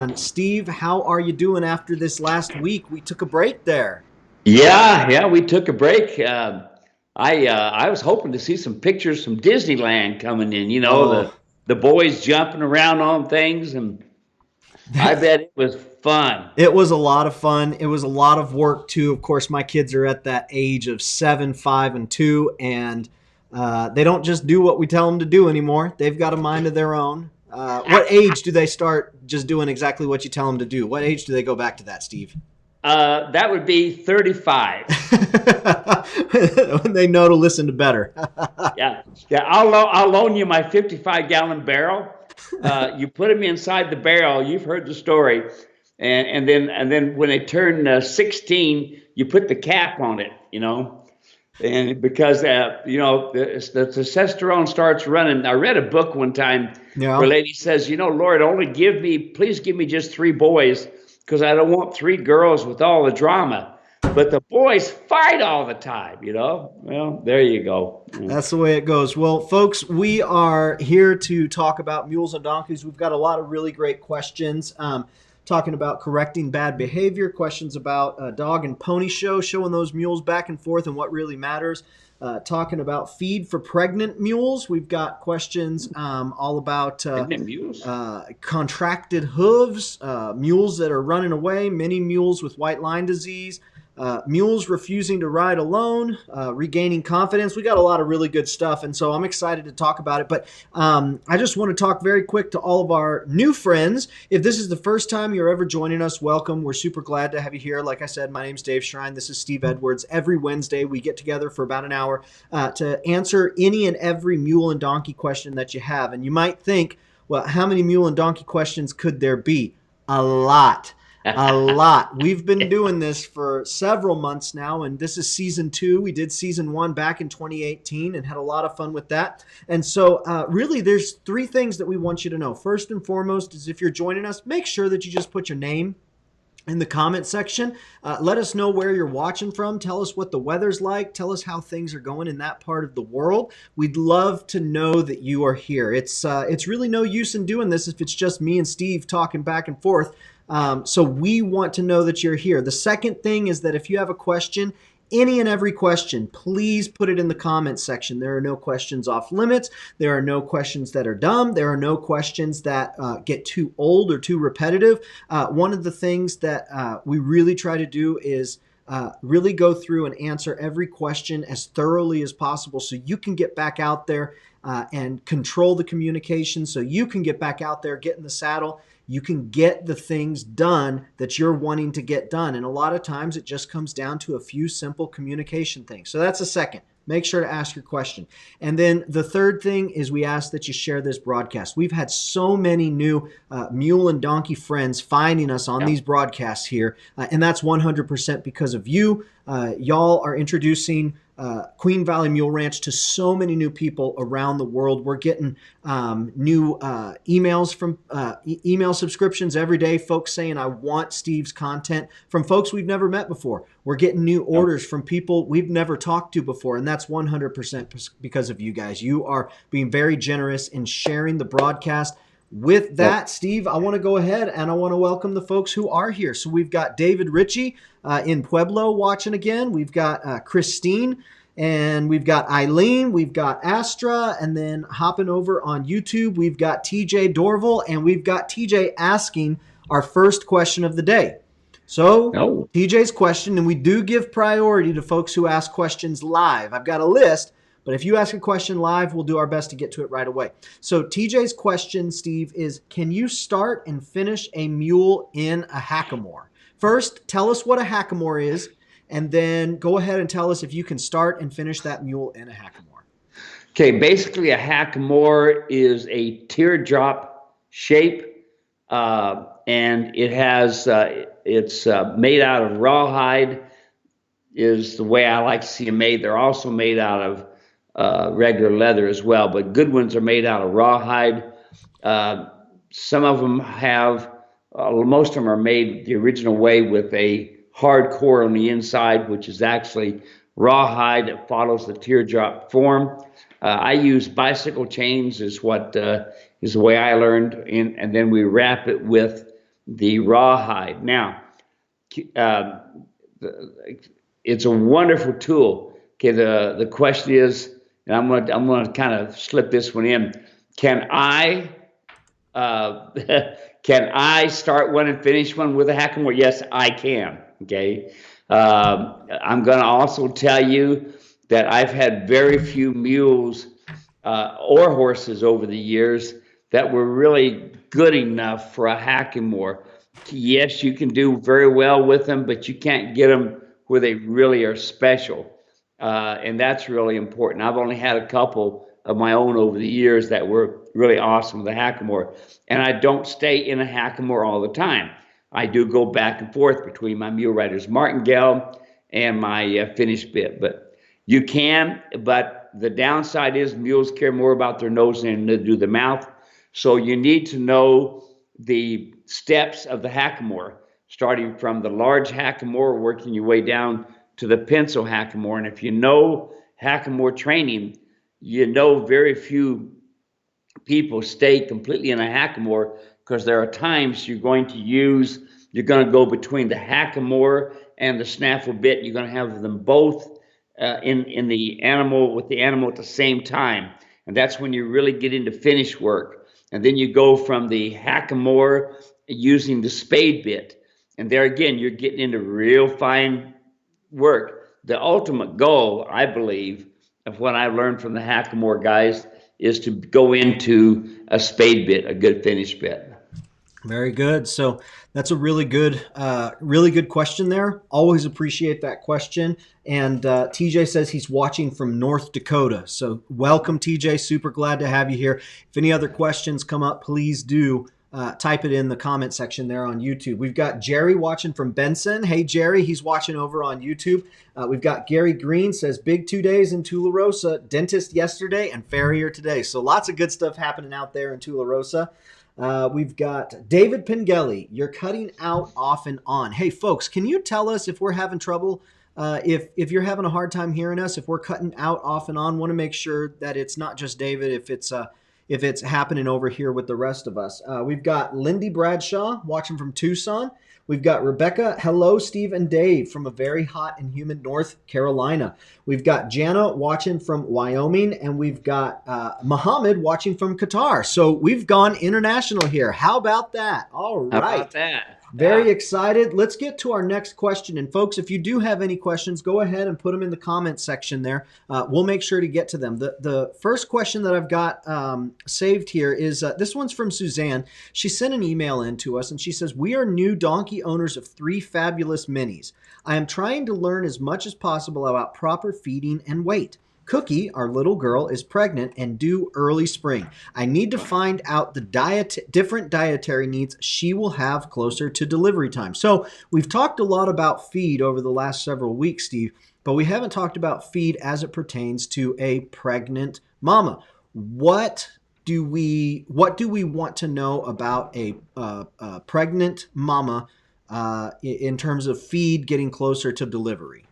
And Steve, how are you doing after this last week? We took a break there. Yeah, we took a break. I was hoping to see some pictures from Disneyland coming in. You know, Oh, the boys jumping around on things, and I that bet it was fun. it was a lot of fun. It was a lot of work too. Of course, my kids are at that age of 7, 5, and 2, and they don't just do what we tell them to do anymore. They've got a mind of their own. What age do they start just doing exactly what you tell them to do? What age do they go back to that, Steve? That would be 35. When they know to listen to better. Yeah. I'll loan you my 55-gallon barrel. You put them inside the barrel. You've heard the story, and then when they turn 16, you put the cap on it. And because the testosterone starts running. I read a book one time where a Yeah. lady says, Lord, please give me just three boys because I don't want three girls with all the drama. But the boys fight all the time. Well, there you go. That's the way it goes. Well, folks, we are here to talk about mules and donkeys. We've got a lot of really great questions. Talking about correcting bad behavior, questions about dog and pony show, showing those mules back and forth and what really matters. Talking about feed for pregnant mules. We've got questions all about Pregnant mules? contracted hooves, mules that are running away, many mules with white line disease, mules refusing to ride alone, regaining confidence. We got a lot of really good stuff, and so I'm excited to talk about it. But I just want to talk very quick to all of our new friends. If this is the first time you're ever joining us, welcome. We're super glad to have you here. Like I said, my name's Dave Shrine. This is Steve Edwards. Every Wednesday, we get together for about an hour to answer any and every mule and donkey question that you have. And you might think, well, how many mule and donkey questions could there be? A lot. A lot. We've been doing this for several months now, and this is season 2. We did season 1 back in 2018 and had a lot of fun with that. And so, really, there's 3 things that we want you to know. First and foremost is if you're joining us, make sure that you just put your name in the comment section. Let us know where you're watching from. Tell us what the weather's like. Tell us how things are going in that part of the world. We'd love to know that you are here. It's really no use in doing this if it's just me and Steve talking back and forth. So we want to know that you're here. The second thing is that if you have a question, any and every question, please put it in the comments section. There are no questions off limits. There are no questions that are dumb. There are no questions that get too old or too repetitive. One of the things that we really try to do is really go through and answer every question as thoroughly as possible so you can get back out there and control the communication, so you can get back out there, get in the saddle. You can get the things done that you're wanting to get done. And a lot of times it just comes down to a few simple communication things. So that's a second. Make sure to ask your question. And then the third thing is we ask that you share this broadcast. We've had so many new mule and donkey friends finding us on Yeah. these broadcasts here. And that's 100% because of you. Y'all are introducing Queen Valley Mule Ranch to so many new people around the world. We're getting new emails from email subscriptions every day. Folks saying, I want Steve's content, from folks we've never met before. We're getting new orders from people we've never talked to before. And that's 100% because of you guys. You are being very generous in sharing the broadcast. With Yep. that, Steve, I want to go ahead and I want to welcome the folks who are here. So we've got David Ritchie in Pueblo watching again. We've got Christine, and we've got Eileen. We've got Astra, and then hopping over on YouTube, we've got TJ Dorval, and we've got TJ asking our first question of the day. So No. TJ's question, and we do give priority to folks who ask questions live. I've got a list. But if you ask a question live, we'll do our best to get to it right away. So TJ's question, Steve, is can you start and finish a mule in a hackamore? First, tell us what a hackamore is, and then go ahead and tell us if you can start and finish that mule in a hackamore. Okay, basically a hackamore is a teardrop shape, and it's made out of rawhide. Is the way I like to see them made. They're also made out of regular leather as well, but good ones are made out of rawhide. Uh, some of them have, most of them are made the original way with a hard core on the inside, which is actually rawhide that follows the teardrop form. I use bicycle chains is what is the way I learned, and then we wrap it with the rawhide. Now, uh, it's a wonderful tool. Okay, the question is, and I'm gonna kind of slip this one in. Can I uh, can I start one and finish one with a hackamore? Yes, I can. Okay, I'm gonna also tell you that I've had very few mules or horses over the years that were really good enough for a hackamore. Yes, you can do very well with them, but you can't get them where they really are special. And that's really important. I've only had a couple of my own over the years that were really awesome with a hackamore. And I don't stay in a hackamore all the time. I do go back and forth between my mule rider's martingale and my finished bit. But you can, but the downside is mules care more about their nose than they do the mouth. So you need to know the steps of the hackamore, starting from the large hackamore, working your way down to the pencil hackamore. And if you know hackamore training, you know very few people stay completely in a hackamore, because there are times you're going to go between the hackamore and the snaffle bit. You're going to have them both in the animal, with the animal at the same time. And that's when you really get into finish work. And then you go from the hackamore using the spade bit. And there again, you're getting into real fine work. The ultimate goal, I believe, of what I learned from the hackamore guys is to go into a spade bit, a good finish bit. Very good. So that's a really good question there. Always appreciate that question. And TJ says he's watching from North Dakota. So welcome, TJ. Super glad to have you here. If any other questions come up, please do type it in the comment section there on YouTube. We've got Jerry watching from Benson. Hey, Jerry, he's watching over on YouTube. We've got Gary Green says big 2 days in Tularosa, dentist yesterday and farrier today. So lots of good stuff happening out there in Tularosa. We've got David Pengelly. You're cutting out off and on. Hey, folks, can you tell us if we're having trouble? If you're having a hard time hearing us, if we're cutting out off and on, want to make sure that it's not just David. If it's happening over here with the rest of us. We've got Lindy Bradshaw watching from Tucson. We've got Rebecca. Hello, Steve and Dave from a very hot and humid North Carolina. We've got Jana watching from Wyoming, and we've got Muhammad watching from Qatar. So we've gone international here. How about that? All right. How about that? Very excited. Let's get to our next question. And folks, if you do have any questions, go ahead and put them in the comment section there. We'll make sure to get to them. The first question that I've got saved here is this one's from Suzanne. She sent an email in to us and she says, we are new donkey owners of 3 fabulous minis. I am trying to learn as much as possible about proper feeding and weight. Cookie, our little girl, is pregnant and due early spring. I need to find out the different dietary needs she will have closer to delivery time. So we've talked a lot about feed over the last several weeks, Steve, but we haven't talked about feed as it pertains to a pregnant mama. What do we want to know about a pregnant mama in terms of feed getting closer to delivery?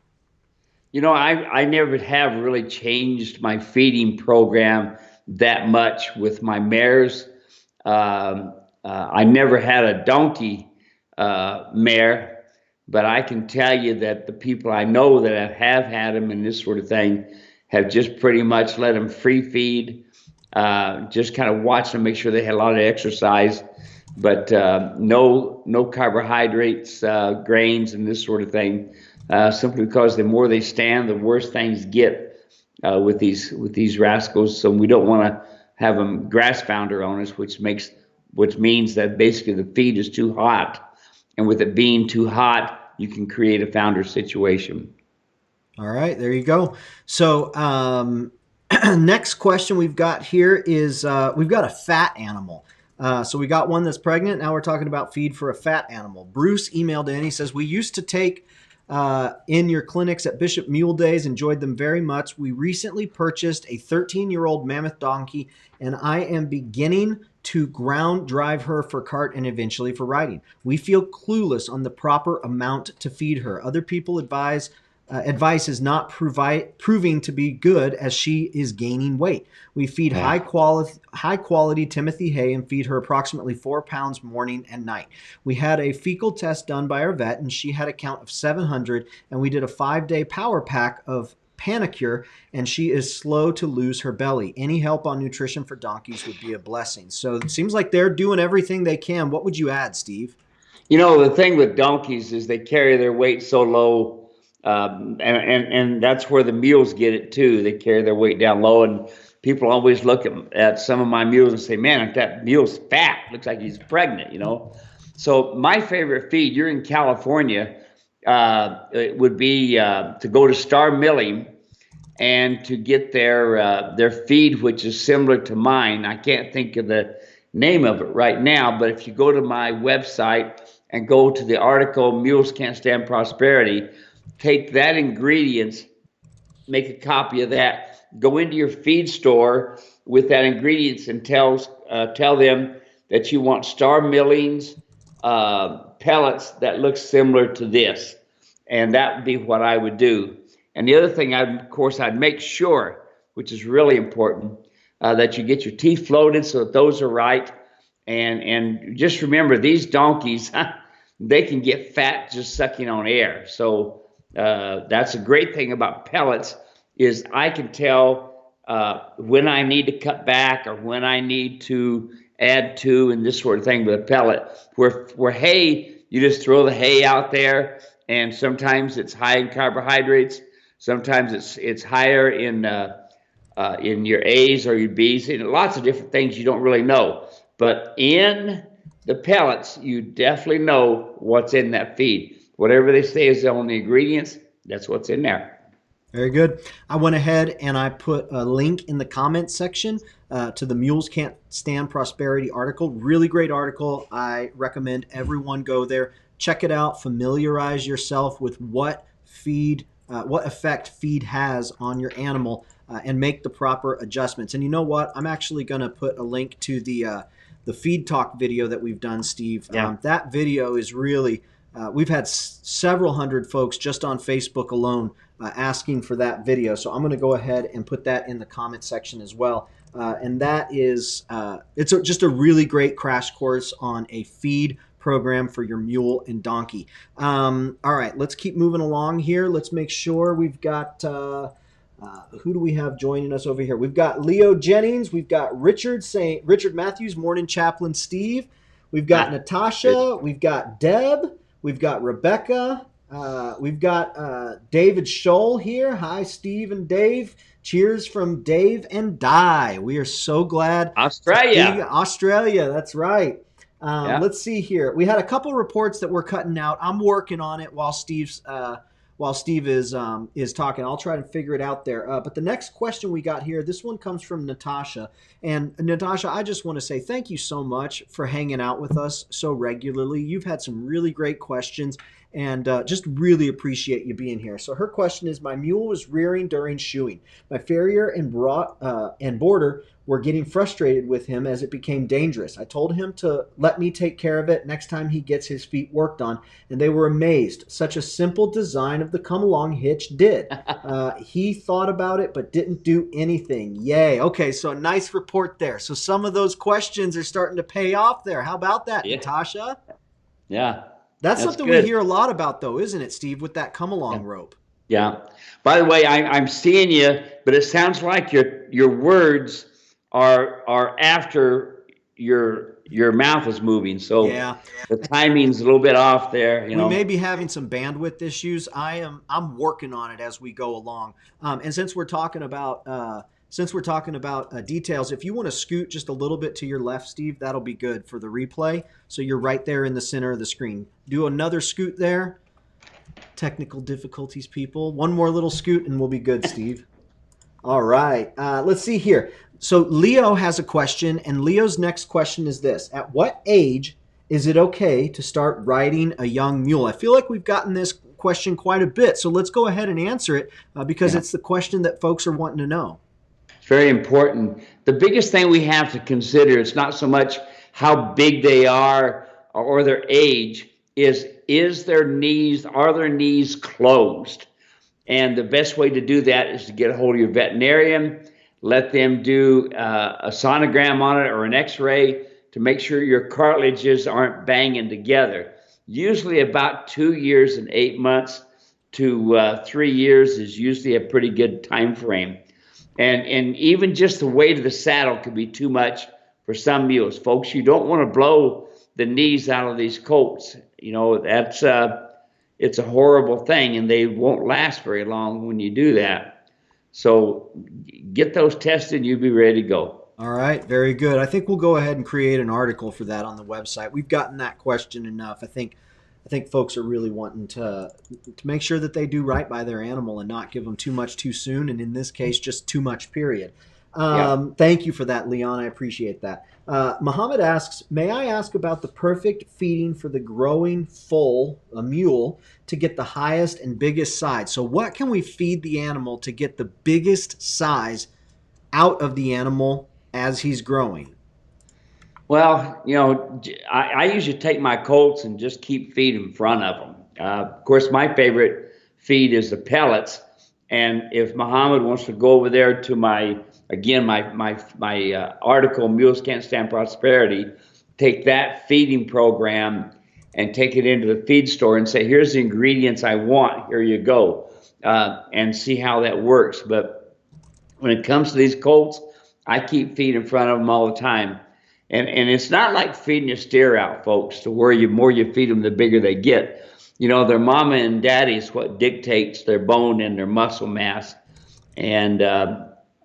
You know, I never have really changed my feeding program that much with my mares. I never had a donkey mare, but I can tell you that the people I know that have had them and this sort of thing have just pretty much let them free feed, just kind of watch them, make sure they had a lot of exercise, but no carbohydrates, grains, and this sort of thing. Simply because the more they stand, the worse things get with these rascals. So we don't want to have them grass founder on us, which means that basically the feed is too hot, and with it being too hot, you can create a founder situation. All right, there you go. So next question we've got here is we've got a fat animal. So we got one that's pregnant. Now we're talking about feed for a fat animal. Bruce emailed in. He says, we used to take in your clinics at Bishop Mule Days, enjoyed them very much. We recently purchased a 13-year-old mammoth donkey, and I am beginning to ground drive her for cart and eventually for riding. We feel clueless on the proper amount to feed her. Other people advise advice is not proving to be good as she is gaining weight. We feed Yeah. high quality Timothy hay and feed her approximately 4 pounds morning and night. We had a fecal test done by our vet and she had a count of 700, and we did a 5-day power pack of Panicure, and she is slow to lose her belly. Any help on nutrition for donkeys would be a blessing. So it seems like they're doing everything they can. What would you add, Steve? The thing with donkeys is they carry their weight so low, and that's where the mules get it too. They carry their weight down low, and people always look at some of my mules and say, "Man, that mule's fat. Looks like he's pregnant." So my favorite feed, you're in California, it would be to go to Star Milling and to get their feed, which is similar to mine. I can't think of the name of it right now, but if you go to my website and go to the article Mules Can't Stand Prosperity, take that ingredients, make a copy of that, go into your feed store with that ingredients and tell them that you want Star Millings pellets that look similar to this, and that would be what I would do. And the other thing, of course, I'd make sure, which is really important, that you get your teeth floated so that those are right. And just remember, these donkeys, they can get fat just sucking on air. So that's a great thing about pellets is I can tell when I need to cut back or when I need to add to and this sort of thing with a pellet. Where hay, you just throw the hay out there, and sometimes it's high in carbohydrates. Sometimes it's higher in your A's or your B's, and lots of different things you don't really know. But in the pellets, you definitely know what's in that feed. Whatever they say is on the ingredients, that's what's in there. Very good. I went ahead and I put a link in the comments section to the Mules Can't Stand Prosperity article. Really great article. I recommend everyone go there, check it out, familiarize yourself with what effect feed has on your animal, and make the proper adjustments. And you know what? I'm actually going to put a link to the feed talk video that we've done, Steve. Yeah. That video is really we've had several hundred folks just on Facebook alone asking for that video. So I'm going to go ahead and put that in the comment section as well. And that is, just a really great crash course on a feed program for your mule and donkey. All right, let's keep moving along here. Let's make sure we've got, who do we have joining us over here? We've got Leo Jennings. We've got Richard Matthews, Morning Chaplain Steve. We've got Natasha. We've got Deb. We've got Rebecca. We've got David Scholl here. Hi, Steve and Dave. Cheers from Dave and Di. We are so glad. Australia, that's right. Let's see here. We had a couple reports that we're cutting out. I'm working on it while Steve is talking. I'll try to figure it out there. But the next question we got here, this one comes from Natasha. And Natasha, I just want to say thank you so much for hanging out with us so regularly. You've had some really great questions, and just really appreciate you being here. So her question is, my mule was rearing during shoeing. My farrier and boarder were getting frustrated with him as it became dangerous. I told him to let me take care of it next time he gets his feet worked on, and they were amazed. Such a simple design of the come-along hitch did. He thought about it but didn't do anything. Yay. Okay, so a nice report there. So some of those questions are starting to pay off there. How about that, Natasha? Yeah. That's something good. We hear a lot about, though, isn't it, Steve, with that come-along rope? Yeah. By the way, I'm seeing you, but it sounds like your words are after your mouth is moving, so the timing's a little bit off there. We may be having some bandwidth issues. I'm working on it as we go along. And since we're talking about details, if you want to scoot just a little bit to your left, Steve, that'll be good for the replay. So you're right there in the center of the screen. Do another scoot there. Technical difficulties, people. One more little scoot and we'll be good, Steve. All right. Let's see here. So Leo has a question, and Leo's next question is this. At what age is it okay to start riding a young mule? I feel like we've gotten this question quite a bit, so let's go ahead and answer it because it's the question that folks are wanting to know. It's very important. The biggest thing we have to consider, it's not so much how big they are or their age, are their knees closed? And the best way to do that is to get a hold of your veterinarian, let them do a sonogram on it or an x-ray to make sure your cartilages aren't banging together. Usually about 2 years and 8 months to 3 years is usually a pretty good time frame. And even just the weight of the saddle could be too much for some mules. Folks, you don't want to blow the knees out of these colts. You know, that's it's a horrible thing, and they won't last very long when you do that. So get those tested and you'll be ready to go. All right, very good. I think we'll go ahead and create an article for that on the website. We've gotten that question enough. I think folks are really wanting to make sure that they do right by their animal and not give them too much too soon, and in this case, just too much, period. Thank you for that, Leon. I appreciate that. Muhammad asks, may I ask about the perfect feeding for the growing foal, a mule, to get the highest and biggest size? So what can we feed the animal to get the biggest size out of the animal as he's growing? Well, you know, I usually take my colts and just keep feeding in front of them. Of course, my favorite feed is the pellets. And if Muhammad wants to go over there to my article, Mules Can't Stand Prosperity, take that feeding program and take it into the feed store and say, here's the ingredients I want, here you go, and see how that works. But when it comes to these colts, I keep feed in front of them all the time. And it's not like feeding a steer out, folks, to where the more you feed them, the bigger they get. You know, their mama and daddy is what dictates their bone and their muscle mass. And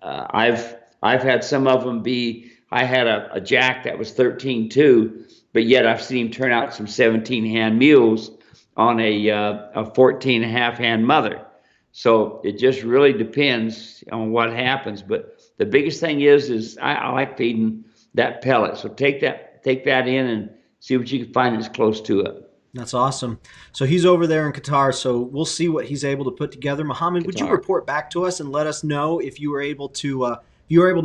I've had some of them be, I had a jack that was 13.2, but yet I've seen him turn out some 17-hand mules on a 14 and a half hand mother. So it just really depends on what happens. But the biggest thing is I like feeding that pellet. So take that in and see what you can find that's close to it. That's awesome. So he's over there in Qatar, so we'll see what he's able to put together. Muhammad, would you report back to us and let us know if you were able to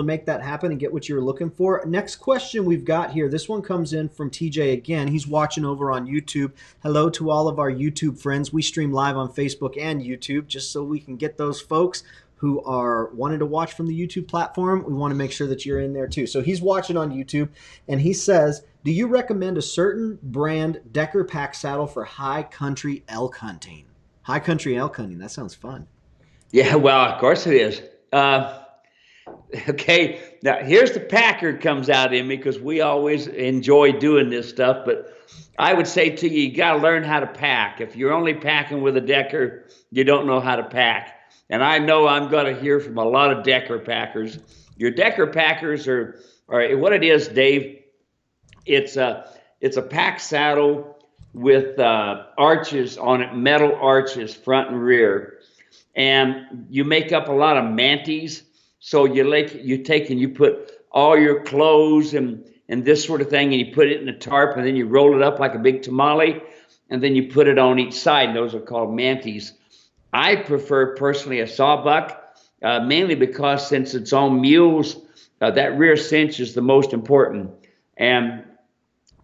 make that happen and get what you were looking for? Next question we've got here. This one comes in from TJ again. He's watching over on YouTube. Hello to all of our YouTube friends. We stream live on Facebook and YouTube just so we can get those folks who are wanting to watch from the YouTube platform. We want to make sure that you're in there too. So he's watching on YouTube, and he says, do you recommend a certain brand Decker pack saddle for high country elk hunting? High country elk hunting, that sounds fun. Yeah, well, of course it is. Okay, now here's the packer comes out in me because we always enjoy doing this stuff, but I would say to you, you got to learn how to pack. If you're only packing with a Decker, you don't know how to pack. And I know I'm going to hear from a lot of Decker packers. Your Decker packers are what it is, Dave. It's a pack saddle with arches on it, metal arches, front and rear, and you make up a lot of manties. So you take and you put all your clothes and this sort of thing, and you put it in a tarp, and then you roll it up like a big tamale, and then you put it on each side. And those are called manties. I prefer personally a sawbuck, mainly because since it's on mules, that rear cinch is the most important, and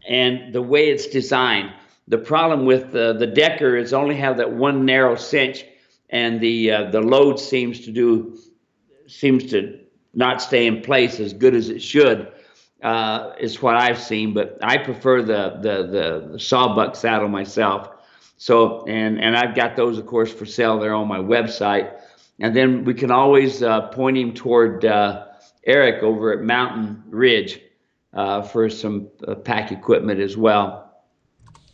the way it's designed. The problem with the Decker is only have that one narrow cinch, and the load seems to not stay in place as good as it should. Is what I've seen, but I prefer the sawbuck saddle myself. So, and I've got those, of course, for sale there on my website. And then we can always point him toward Eric over at Mountain Ridge for some pack equipment as well.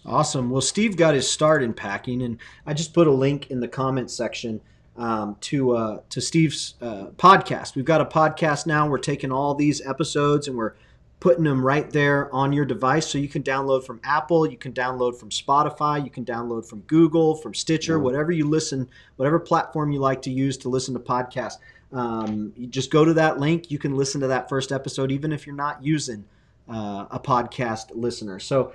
Awesome. Well, Steve got his start in packing, and I just put a link in the comment section to Steve's podcast. We've got a podcast now. We're taking all these episodes and we're putting them right there on your device, so you can download from Apple, you can download from Spotify, you can download from Google, from Stitcher, whatever you listen, whatever platform you like to use to listen to podcasts. You just go to that link. You can listen to that first episode, even if you're not using a podcast listener. So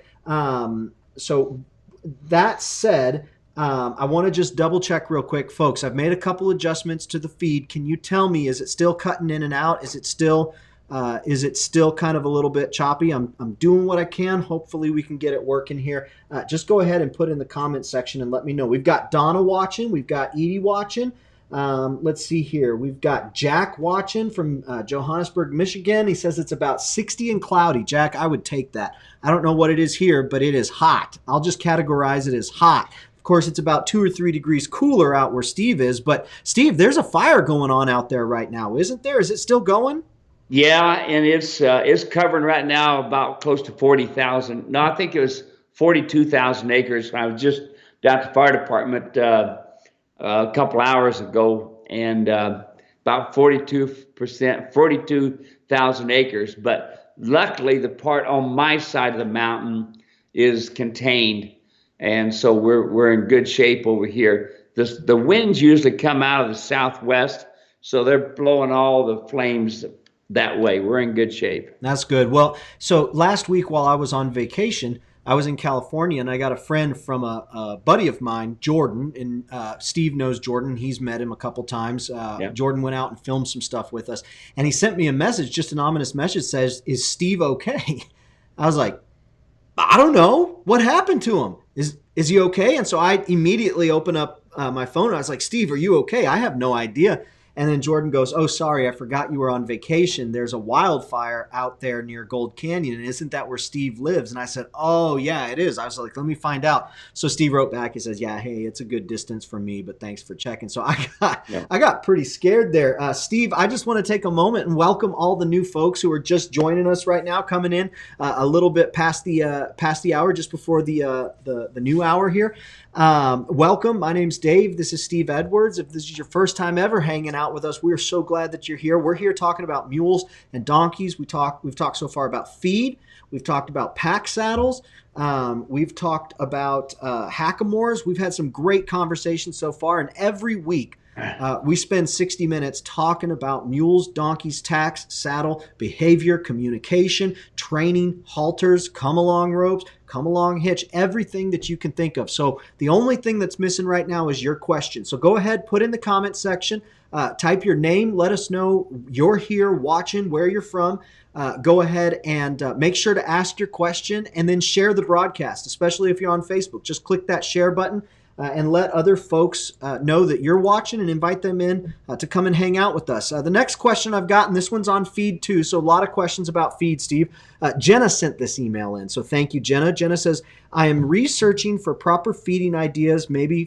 that said, I want to just double check real quick, folks. I've made a couple adjustments to the feed. Can you tell me, is it still cutting in and out? Is it still Is it still kind of a little bit choppy? I'm doing what I can. Hopefully we can get it working here. Just go ahead and put in the comment section and let me know. We've got Donna watching. We've got Edie watching. Let's see here. We've got Jack watching from Johannesburg, Michigan. He says it's about 60 and cloudy. Jack, I would take that. I don't know what it is here, but it is hot. I'll just categorize it as hot. Of course, it's about 2 or 3 degrees cooler out where Steve is. But Steve, there's a fire going on out there right now, isn't there? Is it still going? Yeah, and it's covering right now about close to 40,000. No, I think it was 42,000 acres. I was just down at the fire department a couple hours ago, and about 42%, 42,000 acres. But luckily, the part on my side of the mountain is contained, and so we're in good shape over here. The winds usually come out of the southwest, so they're blowing all the flames that way. We're in good shape. That's good. Well, so last week while I was on vacation, I was in California and I got a friend from a buddy of mine, Jordan, and Steve knows Jordan. He's met him a couple times. Yeah. Jordan went out and filmed some stuff with us, and he sent me a message, just an ominous message, says, "Is Steve okay?" I was like, "I don't know. What happened to him? Is he okay?" And so I immediately opened up my phone and I was like, "Steve, are you okay?" I have no idea. And then Jordan goes, "Oh, sorry, I forgot you were on vacation. There's a wildfire out there near Gold Canyon. And isn't that where Steve lives?" And I said, "Oh, yeah, it is." I was like, "Let me find out." So Steve wrote back. He says, "Yeah, hey, it's a good distance from me, but thanks for checking." So I got pretty scared there. Steve, I just want to take a moment and welcome all the new folks who are just joining us right now, coming in a little bit past the hour, just before the new hour here. Welcome. My name's Dave. This is Steve Edwards. If this is your first time ever hanging out with us, we're so glad that you're here. We're here talking about mules and donkeys. We've talked so far about feed. We've talked about pack saddles. We've talked about hackamores. We've had some great conversations so far, and every week we spend 60 minutes talking about mules, donkeys, tacks, saddle, behavior, communication, training, halters, come along ropes, come along hitch, everything that you can think of. So the only thing that's missing right now is your question. So go ahead, put in the comment section, type your name, let us know you're here watching, where you're from. Go ahead and make sure to ask your question and then share the broadcast, especially if you're on Facebook. Just click that share button and let other folks know that you're watching and invite them in to come and hang out with us. The next question I've gotten, this one's on feed too, so a lot of questions about feed, Steve. Jenna sent this email in, so thank you, Jenna. Jenna says, "I am researching for proper feeding ideas, maybe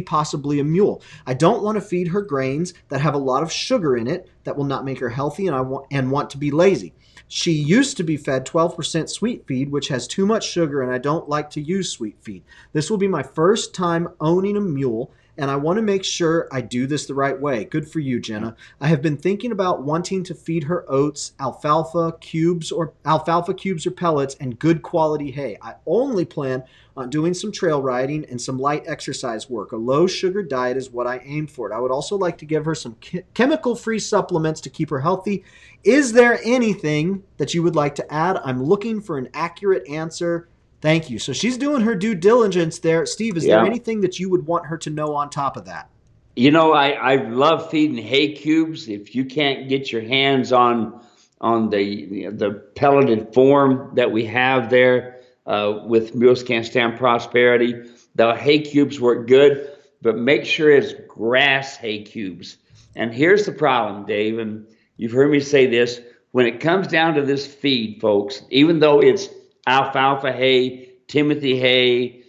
possibly a mule. I don't want to feed her grains that have a lot of sugar in it that will not make her healthy, and want to be lazy. She used to be fed 12% sweet feed, which has too much sugar, and I don't like to use sweet feed. This will be my first time owning a mule, and I want to make sure I do this the right way." Good for you, Jenna. "I have been thinking about wanting to feed her oats, alfalfa cubes or pellets, and good quality hay. I only plan on doing some trail riding and some light exercise work. A low sugar diet is what I aim for. I would also like to give her some chemical-free supplements to keep her healthy. Is there anything that you would like to add? I'm looking for an accurate answer. Thank you." So she's doing her due diligence there. Steve, is there anything that you would want her to know on top of that? You know, I love feeding hay cubes. If you can't get your hands on the pelleted form that we have there with Mules Can't Stand Prosperity, the hay cubes work good, but make sure it's grass hay cubes. And here's the problem, Dave, and you've heard me say this. When it comes down to this feed, folks, even though it's alfalfa hay, Timothy hay,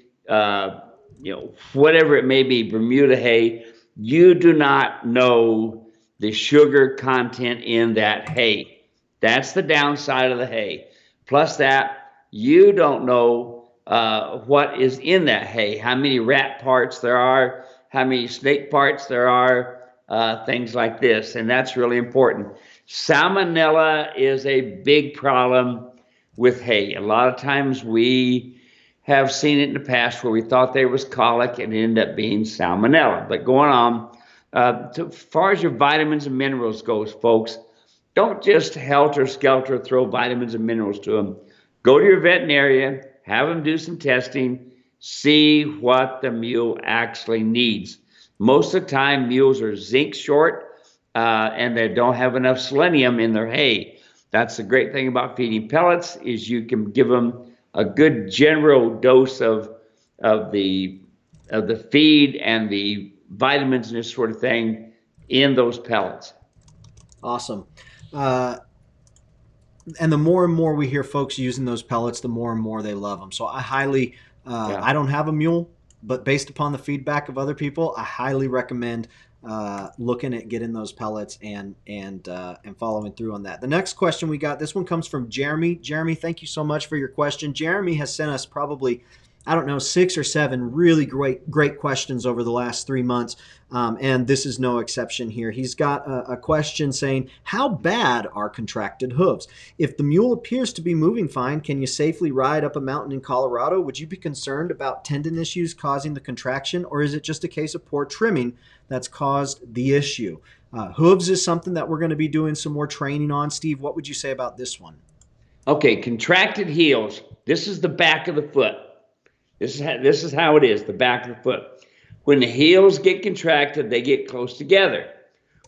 whatever it may be, Bermuda hay, you do not know the sugar content in that hay. That's the downside of the hay. Plus that, you don't know what is in that hay, how many rat parts there are, how many snake parts there are, things like this, and that's really important. Salmonella is a big problem with hay. A lot of times we have seen it in the past where we thought there was colic and it ended up being salmonella. But going on, as far as your vitamins and minerals goes, folks, don't just helter-skelter throw vitamins and minerals to them. Go to your veterinarian, have them do some testing, see what the mule actually needs. Most of the time, mules are zinc short, and they don't have enough selenium in their hay. That's the great thing about feeding pellets is you can give them a good general dose of the feed and the vitamins and this sort of thing in those pellets. Awesome. And the more and more we hear folks using those pellets, the more and more they love them. So I highly, Yeah. I don't have a mule, but based upon the feedback of other people, I highly recommend looking at getting those pellets and following through on that. The next question we got, this one comes from Jeremy. Jeremy, thank you so much for your question. Jeremy has sent us probably, I don't know, 6 or 7 really great questions over the last 3 months. And this is no exception here. He's got a question saying, how bad are contracted hooves? If the mule appears to be moving fine, can you safely ride up a mountain in Colorado? Would you be concerned about tendon issues causing the contraction, or is it just a case of poor trimming that's caused the issue? Hooves is something that we're going to be doing some more training on. Steve, what would you say about this one? Okay, contracted heels. This is the back of the foot. This is how it is, the back of the foot. When the heels get contracted, they get close together.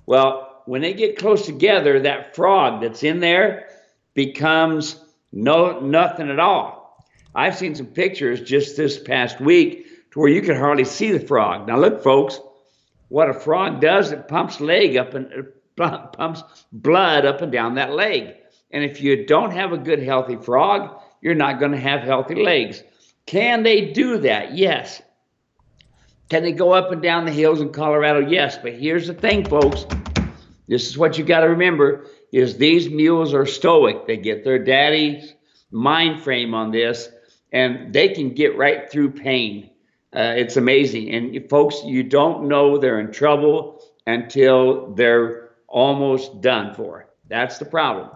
Well, when they get close together, that frog that's in there becomes nothing at all. I've seen some pictures just this past week to where you can hardly see the frog. Now look, folks, what a frog does, it pumps pumps blood up and down that leg. And if you don't have a good, healthy frog, you're not going to have healthy legs. Can they do that? Yes. Can they go up and down the hills in Colorado? Yes. But here's the thing, folks. This is what you got to remember, is these mules are stoic. They get their daddy's mind frame on this, and they can get right through pain. It's amazing. And folks, you don't know they're in trouble until they're almost done for. That's the problem.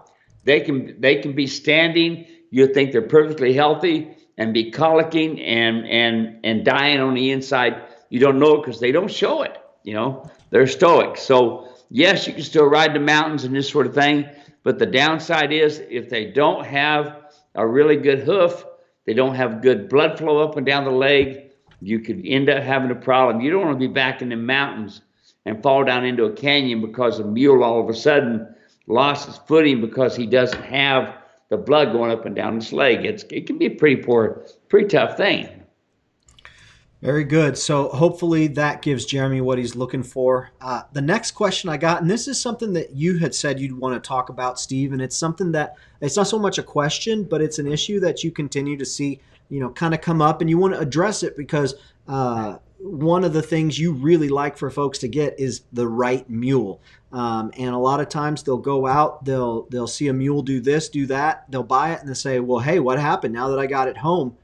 They can be standing. You think they're perfectly healthy and be colicking and dying on the inside. You don't know it because they don't show it. You know, they're stoic. So yes, you can still ride the mountains and this sort of thing. But the downside is if they don't have a really good hoof, they don't have good blood flow up and down the leg, you could end up having a problem. You don't want to be back in the mountains and fall down into a canyon because a mule all of a sudden lost his footing because he doesn't have the blood going up and down his leg. It can be a pretty tough thing. Very good. So hopefully that gives Jeremy what he's looking for. The next question I got, and this is something that you had said you'd want to talk about, Steve, and it's something that it's not so much a question, but it's an issue that you continue to see, kind of come up, and you want to address it because one of the things you really like for folks to get is the right mule. And a lot of times they'll go out, they'll see a mule do this, do that, they'll buy it, and they'll say, well, hey, what happened now that I got it home?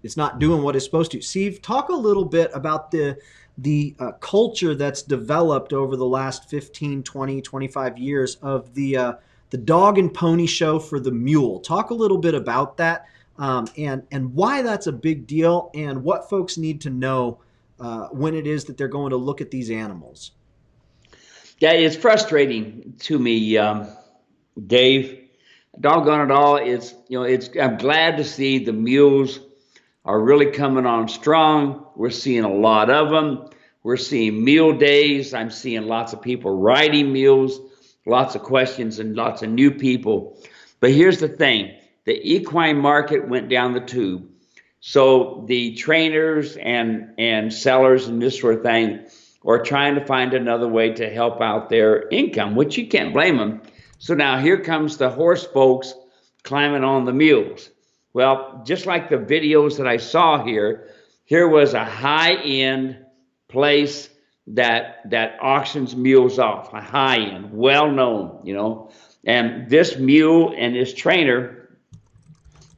It's not doing what it's supposed to. Steve, talk a little bit about the culture that's developed over the last 15, 20, 25 years of the dog and pony show for the mule. Talk a little bit about that and why that's a big deal and what folks need to know when it is that they're going to look at these animals. Yeah, it's frustrating to me, Dave. Doggone it all, I'm glad to see the mules are really coming on strong. We're seeing a lot of them. We're seeing mule days. I'm seeing lots of people riding mules, lots of questions and lots of new people. But here's the thing. The equine market went down the tube. So the trainers and sellers and this sort of thing are trying to find another way to help out their income, which you can't blame them. So now here comes the horse folks climbing on the mules. Well, just like the videos that I saw here was a high-end place that auctions mules off, a high-end, well-known, And this mule and his trainer,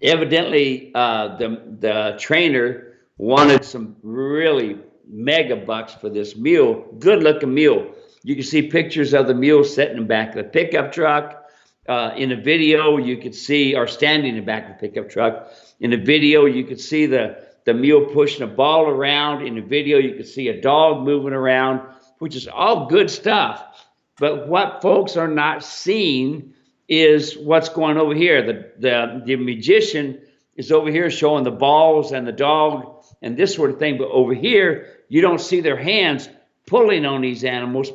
evidently the trainer wanted some really mega bucks for this mule, good-looking mule. You can see pictures of the mule sitting in the back of the pickup truck. In a video, you could see, or standing in the back of the pickup truck. In a video, you could see the mule pushing a ball around. In a video, you could see a dog moving around, which is all good stuff. But what folks are not seeing is what's going over here. The magician is over here showing the balls and the dog and this sort of thing. But over here, you don't see their hands pulling on these animals,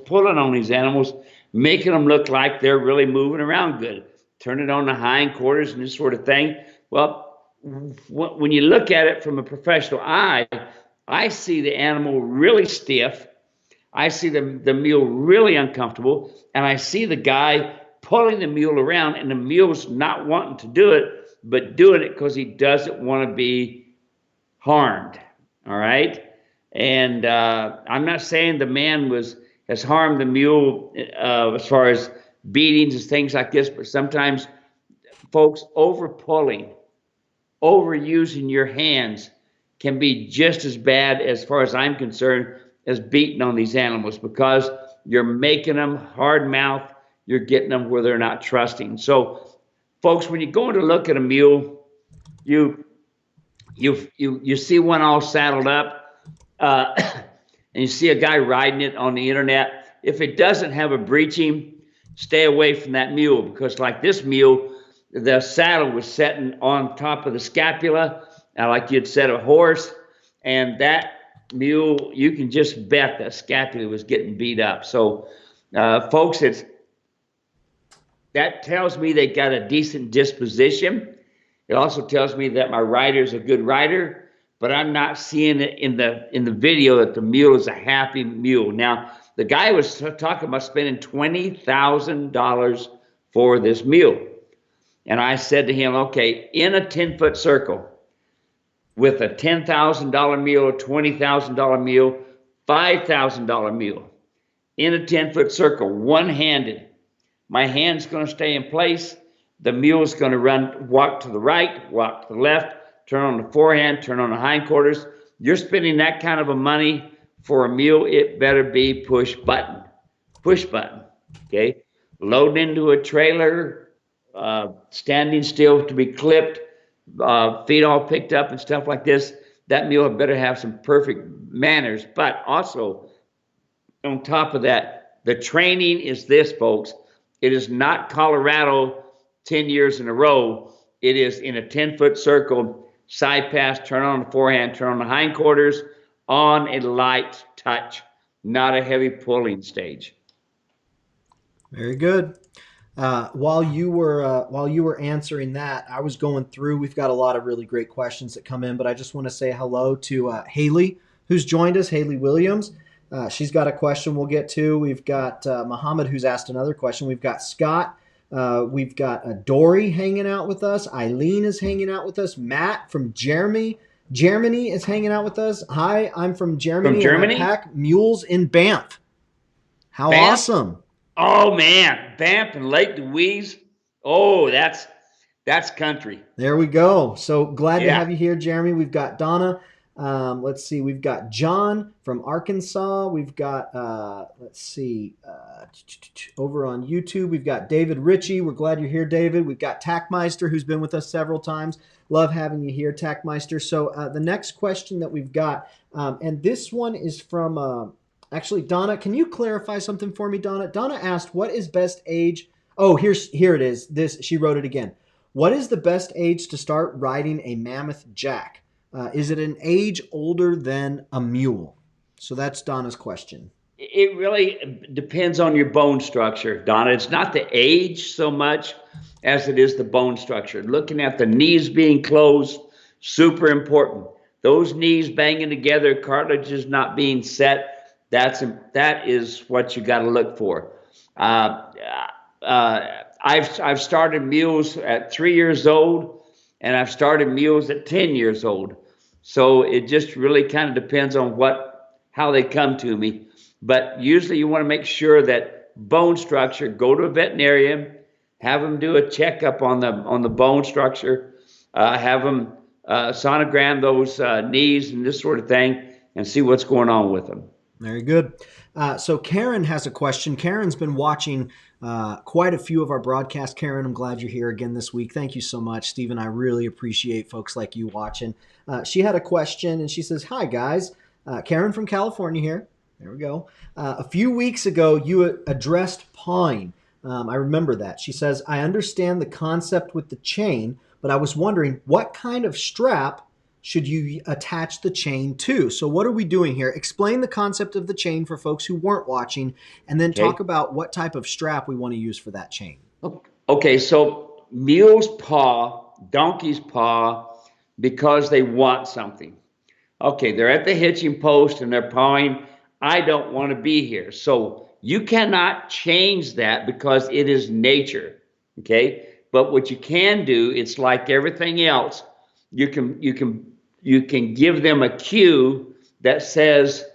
making them look like they're really moving around good, turning on the hindquarters and this sort of thing. Well, when you look at it from a professional eye, I see the animal really stiff. I see the mule really uncomfortable, and I see the guy pulling the mule around, and the mule's not wanting to do it, but doing it because he doesn't want to be harmed. All right. And I'm not saying the man has harmed the mule as far as beatings and things like this, but sometimes folks over pulling, overusing your hands can be just as bad, as far as I'm concerned, as beating on these animals, because you're making them hard mouth. You're getting them where they're not trusting. So, folks, when you go to look at a mule, you see one all saddled up, and you see a guy riding it on the internet. If it doesn't have a breeching, stay away from that mule, because like this mule, the saddle was sitting on top of the scapula, like you'd set a horse, and that mule, you can just bet the scapula was getting beat up. So, folks, that tells me they got a decent disposition. It also tells me that my rider is a good rider, but I'm not seeing it in the video that the mule is a happy mule. Now, the guy was talking about spending $20,000 for this mule. And I said to him, okay, in a 10-foot circle, with a $10,000 mule, a $20,000 mule, $5,000 mule, in a 10-foot circle, one-handed, my hand's going to stay in place. The mule's going to walk to the right, walk to the left, turn on the forehand, turn on the hindquarters. You're spending that kind of a money for a mule, it better be push button, okay? Loading into a trailer, standing still to be clipped, feet all picked up and stuff like this. That mule better have some perfect manners. But also, on top of that, the training is this, folks. It is not Colorado 10 years in a row. It is in a 10-foot circle, side pass, turn on the forehand, turn on the hindquarters, on a light touch, not a heavy pulling stage. Very good. While you were answering that, I was going through. We've got a lot of really great questions that come in, but I just want to say hello to Haley, who's joined us. Haley Williams. She's got a question we'll get to. We've got Muhammad, who's asked another question. We've got Scott. We've got Dory hanging out with us. Eileen is hanging out with us. Matt from Germany is hanging out with us. Hi, I'm from Germany. From Germany? And I pack mules in Banff. How Banff? Awesome. Oh, man. Banff and Lake Louise. Oh, that's country. There we go. So glad to have you here, Jeremy. We've got Donna. Let's see. We've got John from Arkansas. We've got, over on YouTube, we've got David Ritchie. We're glad you're here, David. We've got Tackmeister, who's been with us several times. Love having you here, Tackmeister. So the next question that we've got, and this one is from, actually, Donna, can you clarify something for me, Donna? Donna asked, what is best age? Oh, here it is. She wrote it again. What is the best age to start riding a mammoth jack? Is it an age older than a mule? So that's Donna's question. It really depends on your bone structure, Donna. It's not the age so much as it is the bone structure. Looking at the knees being closed, super important. Those knees banging together, cartilages not being set, that is what you got to look for. I've started mules at 3 years old, and I've started mules at 10 years old. So it just really kind of depends on how they come to me. But usually you want to make sure that bone structure, go to a veterinarian, have them do a checkup on the bone structure, have them sonogram those knees and this sort of thing, and see what's going on with them. Very good. So Karen has a question. Karen's been watching quite a few of our broadcasts. Karen, I'm glad you're here again this week. Thank you so much, Stephen. I really appreciate folks like you watching. She had a question, and she says, hi, guys. Karen from California here. There we go. A few weeks ago, you addressed pawing. I remember that. She says, I understand the concept with the chain, but I was wondering what kind of strap should you attach the chain to? So what are we doing here? Explain the concept of the chain for folks who weren't watching, and then talk Okay. about what type of strap we want to use for that chain. Okay, so mules paw, donkeys paw because they want something. Okay, they're at the hitching post and they're pawing. I don't want to be here. So you cannot change that because it is nature. Okay, but what you can do, it's like everything else. You can give them a cue that says,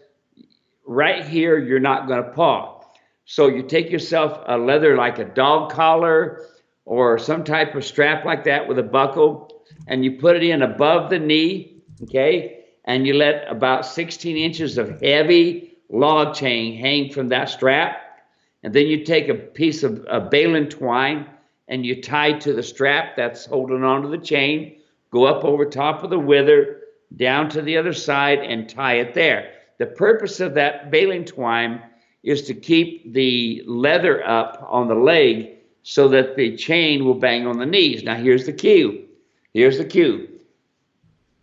right here, you're not going to paw. So you take yourself a leather like a dog collar or some type of strap like that with a buckle, and you put it in above the knee, okay? And you let about 16 inches of heavy log chain hang from that strap. And then you take a piece of baling twine and you tie to the strap that's holding onto the chain, go up over top of the wither, down to the other side, and tie it there. The purpose of that baling twine is to keep the leather up on the leg so that the chain will bang on the knees. Now here's the cue. Here's the cue.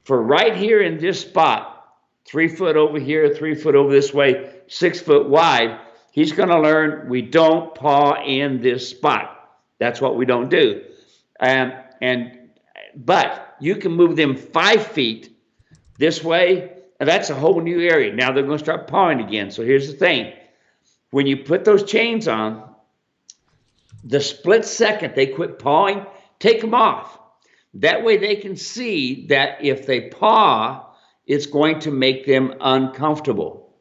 For right here in this spot, 3 foot over here, 3 foot over this way, 6 foot wide, he's going to learn we don't paw in this spot. That's what we don't do. But you can move them 5 feet this way, and that's a whole new area. Now they're going to start pawing again. So here's the thing. When you put those chains on, the split second they quit pawing, take them off. That way they can see that if they paw, it's going to make them uncomfortable.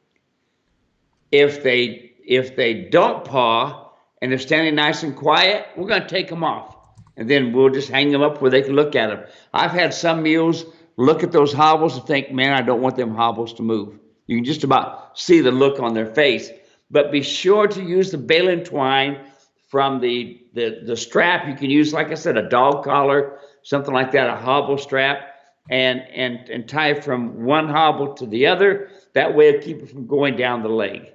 If they don't paw and they're standing nice and quiet, we're going to take them off. And then we'll just hang them up where they can look at them. I've had some mules look at those hobbles and think, man, I don't want them hobbles to move. You can just about see the look on their face. But be sure to use the baling twine from the strap. You can use, like I said, a dog collar, something like that, a hobble strap, and tie it from one hobble to the other. That way it'll keep it from going down the leg.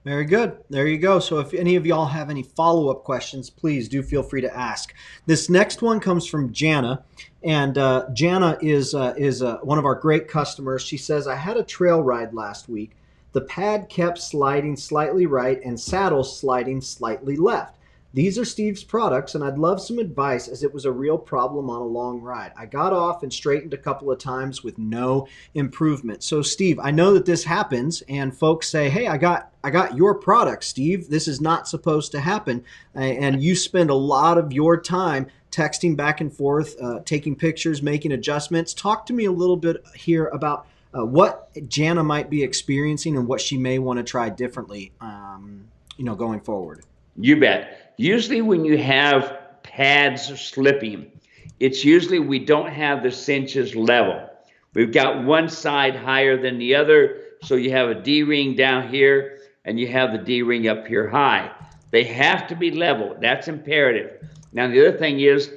Very good. There you go. So if any of y'all have any follow-up questions, please do feel free to ask. This next one comes from Jana, and Jana is one of our great customers. She says, I had a trail ride last week. The pad kept sliding slightly right and saddle sliding slightly left. These are Steve's products, and I'd love some advice as it was a real problem on a long ride. I got off and straightened a couple of times with no improvement. So, Steve, I know that this happens, and folks say, hey, I got your product, Steve. This is not supposed to happen. And you spend a lot of your time texting back and forth, taking pictures, making adjustments. Talk to me a little bit here about what Jana might be experiencing and what she may want to try differently, going forward. You bet. Usually when you have pads slipping, it's usually we don't have the cinches level. We've got one side higher than the other, so you have a D-ring down here and you have the D-ring up here high. They have to be level. That's imperative. Now the other thing is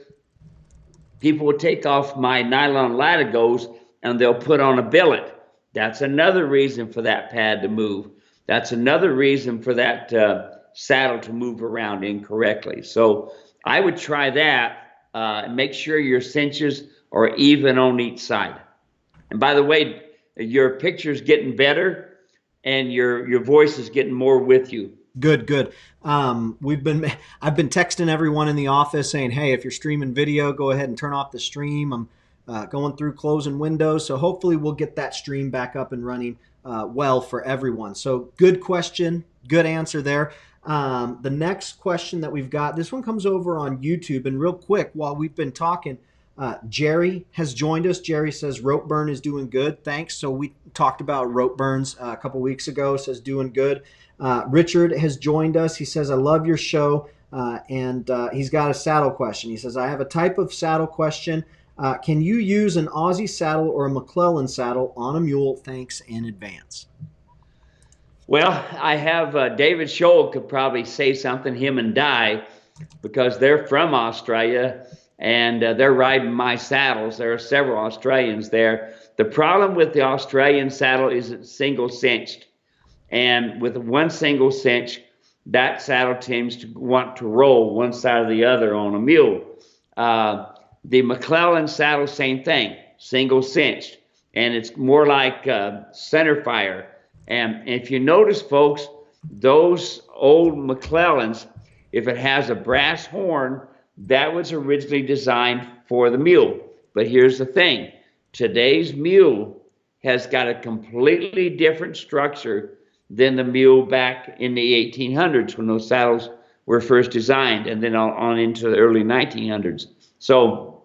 people will take off my nylon latigos and they'll put on a billet. That's another reason for that pad to move. That's another reason for that saddle to move around incorrectly. So I would try that and make sure your cinches are even on each side. And by the way, your picture's getting better and your voice is getting more with you. Good. I've been texting everyone in the office saying, hey, if you're streaming video, go ahead and turn off the stream. I'm going through closing windows. So hopefully we'll get that stream back up and running well for everyone. So good question. Good answer there. The next question that we've got, this one comes over on YouTube. And real quick, while we've been talking, Jerry has joined us. Jerry says rope burn is doing good. Thanks. So we talked about rope burns a couple weeks ago. Says doing good. Richard has joined us. He says, I love your show. And he's got a saddle question. He says, I have a type of saddle question. Can you use an Aussie saddle or a McClellan saddle on a mule? Thanks in advance. Well, I have David Scholl could probably say something, him and Di, because they're from Australia and they're riding my saddles. There are several Australians there. The problem with the Australian saddle is it's single cinched. And with one single cinch, that saddle tends to want to roll one side or the other on a mule. The McClellan saddle, same thing. single cinched, and it's more like center fire. And if you notice, folks, those old McClellans, if it has a brass horn, that was originally designed for the mule. But here's the thing, today's mule has got a completely different structure than the mule back in the 1800s when those saddles were first designed, and then on into the early 1900s. So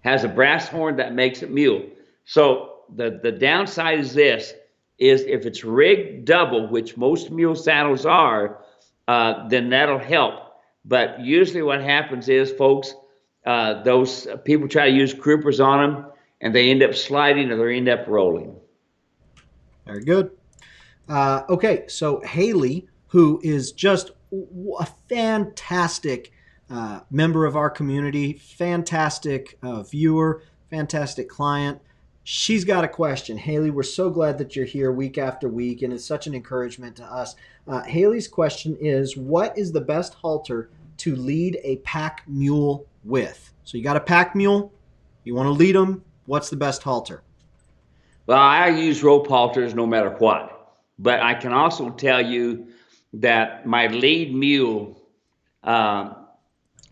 has a brass horn that makes it mule. So the downside is this, is if it's rigged double, which most mule saddles are, then that'll help. But usually what happens is, folks, those people try to use croupers on them, and they end up sliding or they end up rolling. Very good. Okay, so Haley, who is just a fantastic member of our community, fantastic viewer, fantastic client. She's got a question. Haley, we're so glad that you're here week after week, and it's such an encouragement to us. Haley's question is, what is the best halter to lead a pack mule with? So you got a pack mule, you want to lead them, what's the best halter? Well, I use rope halters no matter what, but I can also tell you that my lead mule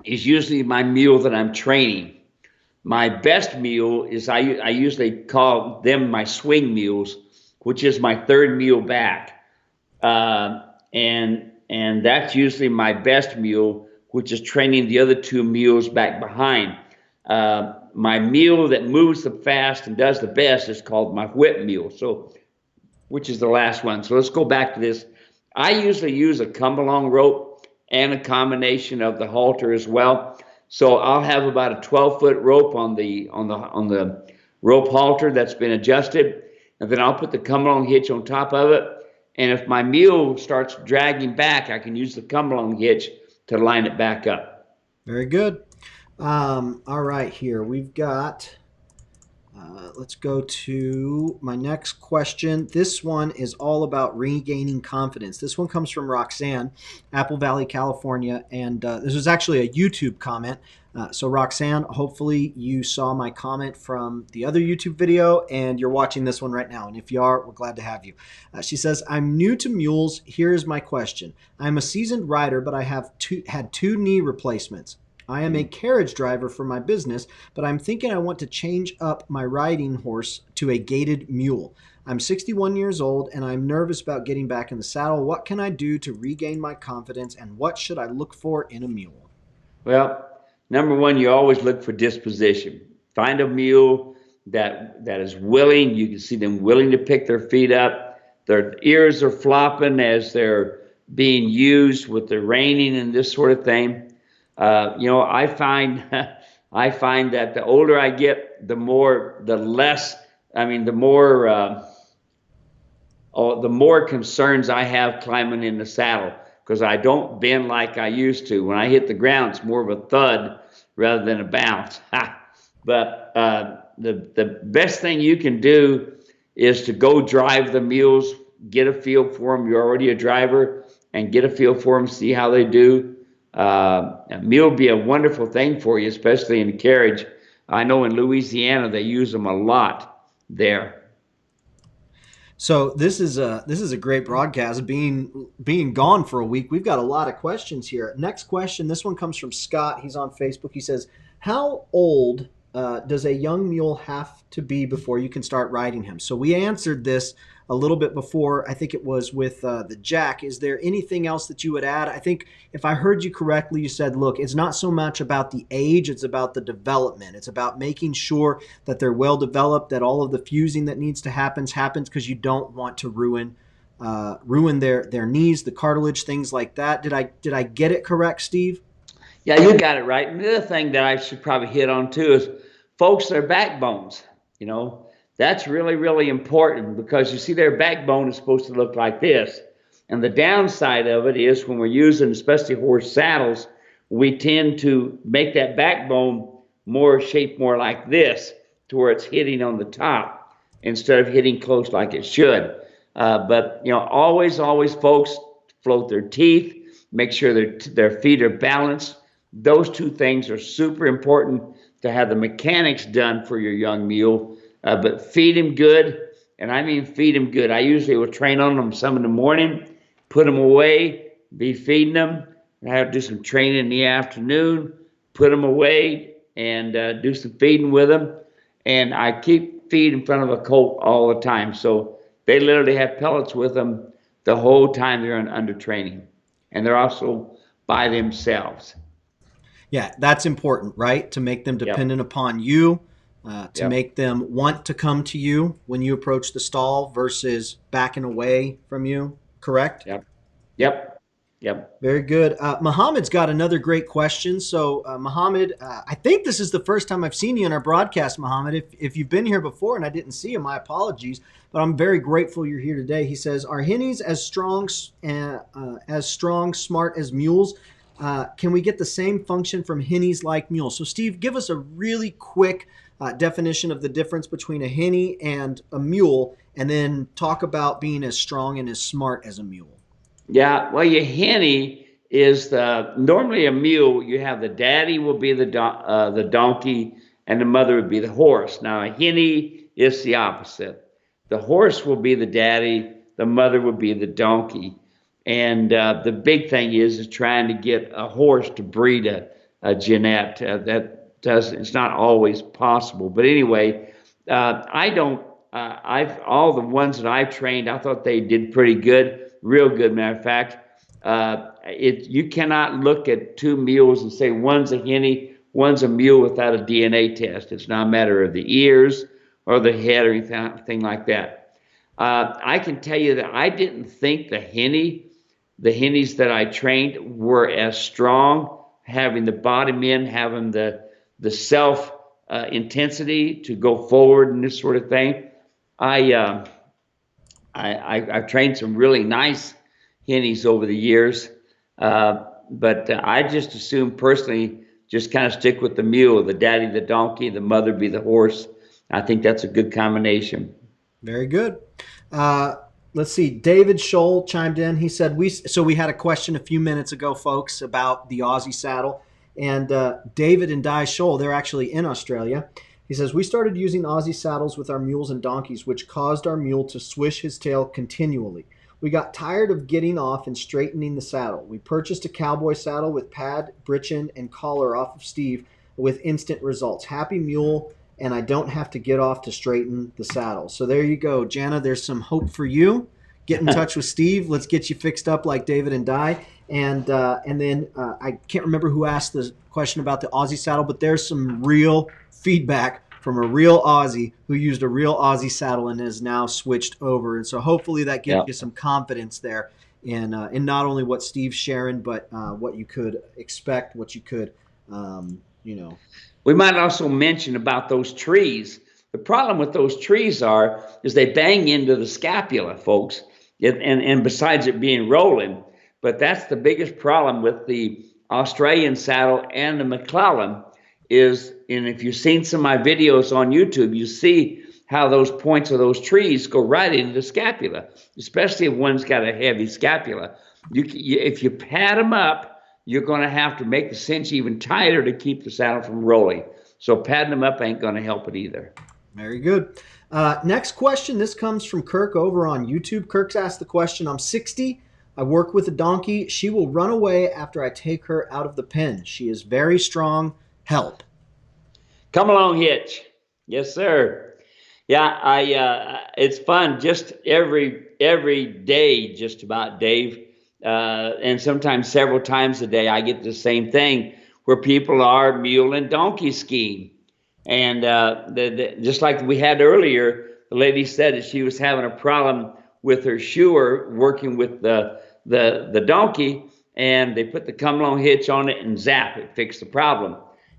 is usually my mule that I'm training. My best mule is I usually call them my swing mules, which is my third mule back, and that's usually my best mule, which is training the other two mules back behind. My mule that moves the fast and does the best is called my whip mule, so which is the last one. So let's go back to this. I usually use a come-along rope and a combination of the halter as well. So I'll have about a 12-foot rope on the rope halter that's been adjusted, and then I'll put the come-along hitch on top of it. And if my mule starts dragging back, I can use the come-along hitch to line it back up. Very good. All right, here we've got, let's go to my next question. This one is all about regaining confidence. This one comes from Roxanne, Apple Valley, California, and this was actually a YouTube comment. So Roxanne, hopefully you saw my comment from the other YouTube video and you're watching this one right now. And if you are, we're glad to have you. She says, I'm new to mules. Here is my question. I'm a seasoned rider, but I have had two knee replacements. I am a carriage driver for my business, but I'm thinking I want to change up my riding horse to a gaited mule. I'm 61 years old and I'm nervous about getting back in the saddle. What can I do to regain my confidence, and what should I look for in a mule? Well, number one, you always look for disposition. Find a mule that is willing. You can see them willing to pick their feet up. Their ears are flopping as they're being used with the reining and this sort of thing. I find that the older I get, the more concerns I have climbing in the saddle, because I don't bend like I used to. When I hit the ground, it's more of a thud rather than a bounce. But the best thing you can do is to go drive the mules, get a feel for them. You're already a driver, and get a feel for them, see how they do. A mule be a wonderful thing for you, especially in a carriage. I know in Louisiana they use them a lot there. So this is a great broadcast. Being gone for a week, we've got a lot of questions here. Next question, this one comes from Scott. He's on Facebook. He says, how old does a young mule have to be before you can start riding him? So we answered this a little bit before. I think it was with the Jack. Is there anything else that you would add? I think if I heard you correctly, you said, look, it's not so much about the age, it's about the development. It's about making sure that they're well developed, that all of the fusing that needs to happens because you don't want to ruin their knees, the cartilage, things like that. Did I get it correct, Steve? Yeah, you got it right. And the other thing that I should probably hit on too is, folks, their backbones. That's really, really important, because you see their backbone is supposed to look like this. And the downside of it is, when we're using especially horse saddles, we tend to make that backbone shaped more like this, to where it's hitting on the top instead of hitting close like it should. But always, folks, float their teeth, make sure their feet are balanced. Those two things are super important to have the mechanics done for your young mule, but feed him good. And I mean feed him good. I usually will train on them some in the morning, put them away, be feeding them, and I have to do some training in the afternoon, put them away, and do some feeding with them. And I keep feed in front of a colt all the time. So they literally have pellets with them the whole time they're under training. And they're also by themselves. Yeah, that's important, right? To make them Yep, dependent upon you, to yep, make them want to come to you when you approach the stall versus backing away from you. Correct? yep, Yeah. yep, yep. Very good. Muhammad's got another great question. So, Muhammad, I think this is the first time I've seen you in our broadcast, Muhammad. If you've been here before and I didn't see you, my apologies. But I'm very grateful you're here today. He says, "Are Hinnies as strong, smart as mules? Can we get the same function from Hinnies like mules?" So, Steve, give us a really quick definition of the difference between a Hinnie and a mule, and then talk about being as strong and as smart as a mule. Yeah, well, your Hinny is normally a mule. You have the daddy will be the donkey, and the mother would be the horse. Now a Hinny is the opposite. The horse will be the daddy, the mother would be the donkey, and the big thing is trying to get a horse to breed a Jeanette. That does It's not always possible, but anyway, I don't. I've all the ones that I've trained, I thought they did pretty good, real good. Matter of fact, you cannot look at two mules and say one's a Hinny, one's a mule without a DNA test. It's not a matter of the ears or the head or anything like that. I can tell you that I didn't think the Hinnies that I trained were as strong, having the body men, having the self intensity to go forward and this sort of thing. I, uh, I've trained some really nice Hinnies over the years, but I just assume personally just kind of stick with the mule, the daddy, the donkey, the mother be the horse. I think that's a good combination. Very good. Uh, let's see. David Scholl chimed in. He said we had a question a few minutes ago, folks, about the Aussie saddle, and David and Di Scholl, they're actually in Australia. He says we started using Aussie saddles with our mules and donkeys, which caused our mule to swish his tail continually. We got tired of getting off and straightening the saddle. We purchased a cowboy saddle with pad, britchin, and collar off of Steve with instant results. Happy mule, and I don't have to get off to straighten the saddle. So there you go, Jana. There's some hope for you. Get in touch with Steve. Let's get you fixed up like David and Di. And then I can't remember who asked the question about the Aussie saddle, but there's some real feedback from a real Aussie who used a real Aussie saddle and has now switched over. And so hopefully that gives Yeah. you some confidence there in not only what Steve's sharing, but what you could expect, what you could, you know. We might also mention about those trees. The problem with those trees is they bang into the scapula, folks. And besides it being rolling, but that's the biggest problem with the Australian saddle and the McClellan and if you've seen some of my videos on YouTube, you see how those points of those trees go right into the scapula, especially if one's got a heavy scapula. If you pad them up, you're going to have to make the cinch even tighter to keep the saddle from rolling. So padding them up ain't going to help it either. Very good. Next question. This comes from Kirk over on YouTube. Kirk's asked the question, I'm 60. I work with a donkey. She will run away after I take her out of the pen. She is very strong. Help. Come along, Hitch. Yes, sir. Yeah, it's fun just every day, just about, Dave. And sometimes several times a day, I get the same thing where people are mule and donkey skiing. And just like we had earlier, the lady said that she was having a problem with her shoer working with the donkey, and they put the come along hitch on it and zap, it fixed the problem.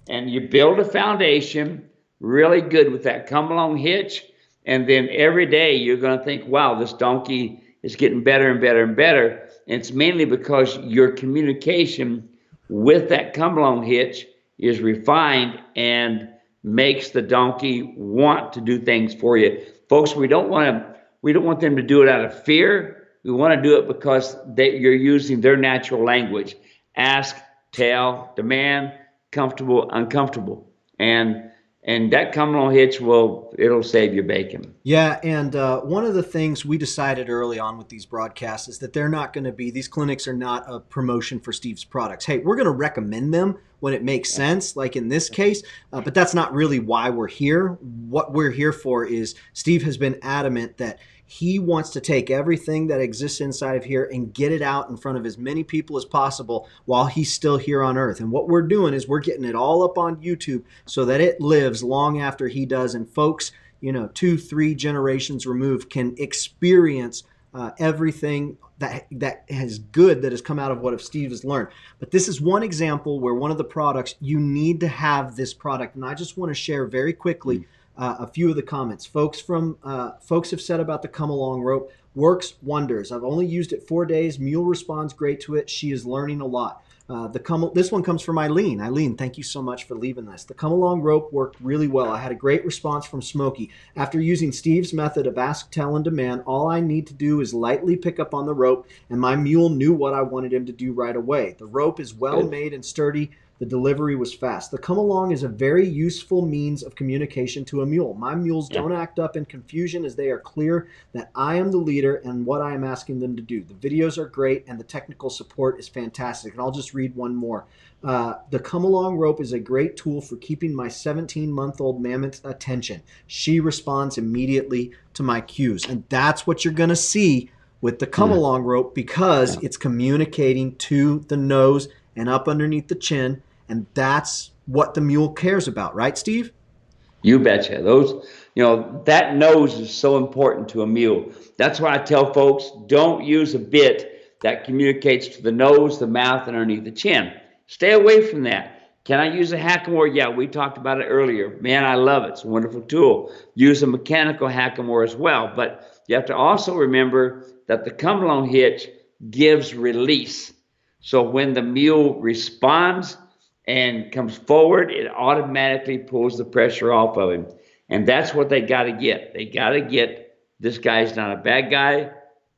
And you build a foundation really good with that come along hitch, and then every day you're going to think, wow, this donkey is getting better and better and better. And it's mainly because your communication with that come along hitch is refined and makes the donkey want to do things for you. Folks, we don't want them to do it out of fear. We want to do it because you're using their natural language. Ask, tell, demand, comfortable, uncomfortable. and that come on hitch it'll save your bacon. Yeah, and one of the things we decided early on with these broadcasts is that they're not going to be, these clinics are not a promotion for Steve's products. Hey, we're going to recommend them when it makes sense, like in this case, but that's not really why we're here. What we're here for is Steve has been adamant that he wants to take everything that exists inside of here and get it out in front of as many people as possible while he's still here on Earth. And what we're doing is we're getting it all up on YouTube so that it lives long after he does. And folks, 2-3 generations removed can experience everything that is good that has come out of what Steve has learned. But this is one example where one of the products, you need to have this product. And I just want to share very quickly a few of the comments. Folks have said about the come along rope, works wonders. I've only used it 4 days. Mule responds great to it. She is learning a lot. This one comes from Eileen. Eileen, thank you so much for leaving this. The come along rope worked really well. I had a great response from Smokey. After using Steve's method of ask, tell, and demand, all I need to do is lightly pick up on the rope, and my mule knew what I wanted him to do right away. The rope is well made and sturdy. The delivery was fast. The come along is a very useful means of communication to a mule. My mules don't act up in confusion as they are clear that I am the leader and what I am asking them to do. The videos are great and the technical support is fantastic. And I'll just read one more. The come along rope is a great tool for keeping my 17-month-old mammoth's attention. She responds immediately to my cues. And that's what you're going to see with the come along rope, because it's communicating to the nose and up underneath the chin. And that's what the mule cares about, right, Steve? You betcha. That nose is so important to a mule. That's why I tell folks, don't use a bit that communicates to the nose, the mouth, and underneath the chin. Stay away from that. Can I use a Hackamore? Yeah, we talked about it earlier. Man, I love it. It's a wonderful tool. Use a mechanical Hackamore as well. But you have to also remember that the come along hitch gives release. So when the mule responds and comes forward, it automatically pulls the pressure off of him. And that's what they got to get. They got to get, this guy's not a bad guy.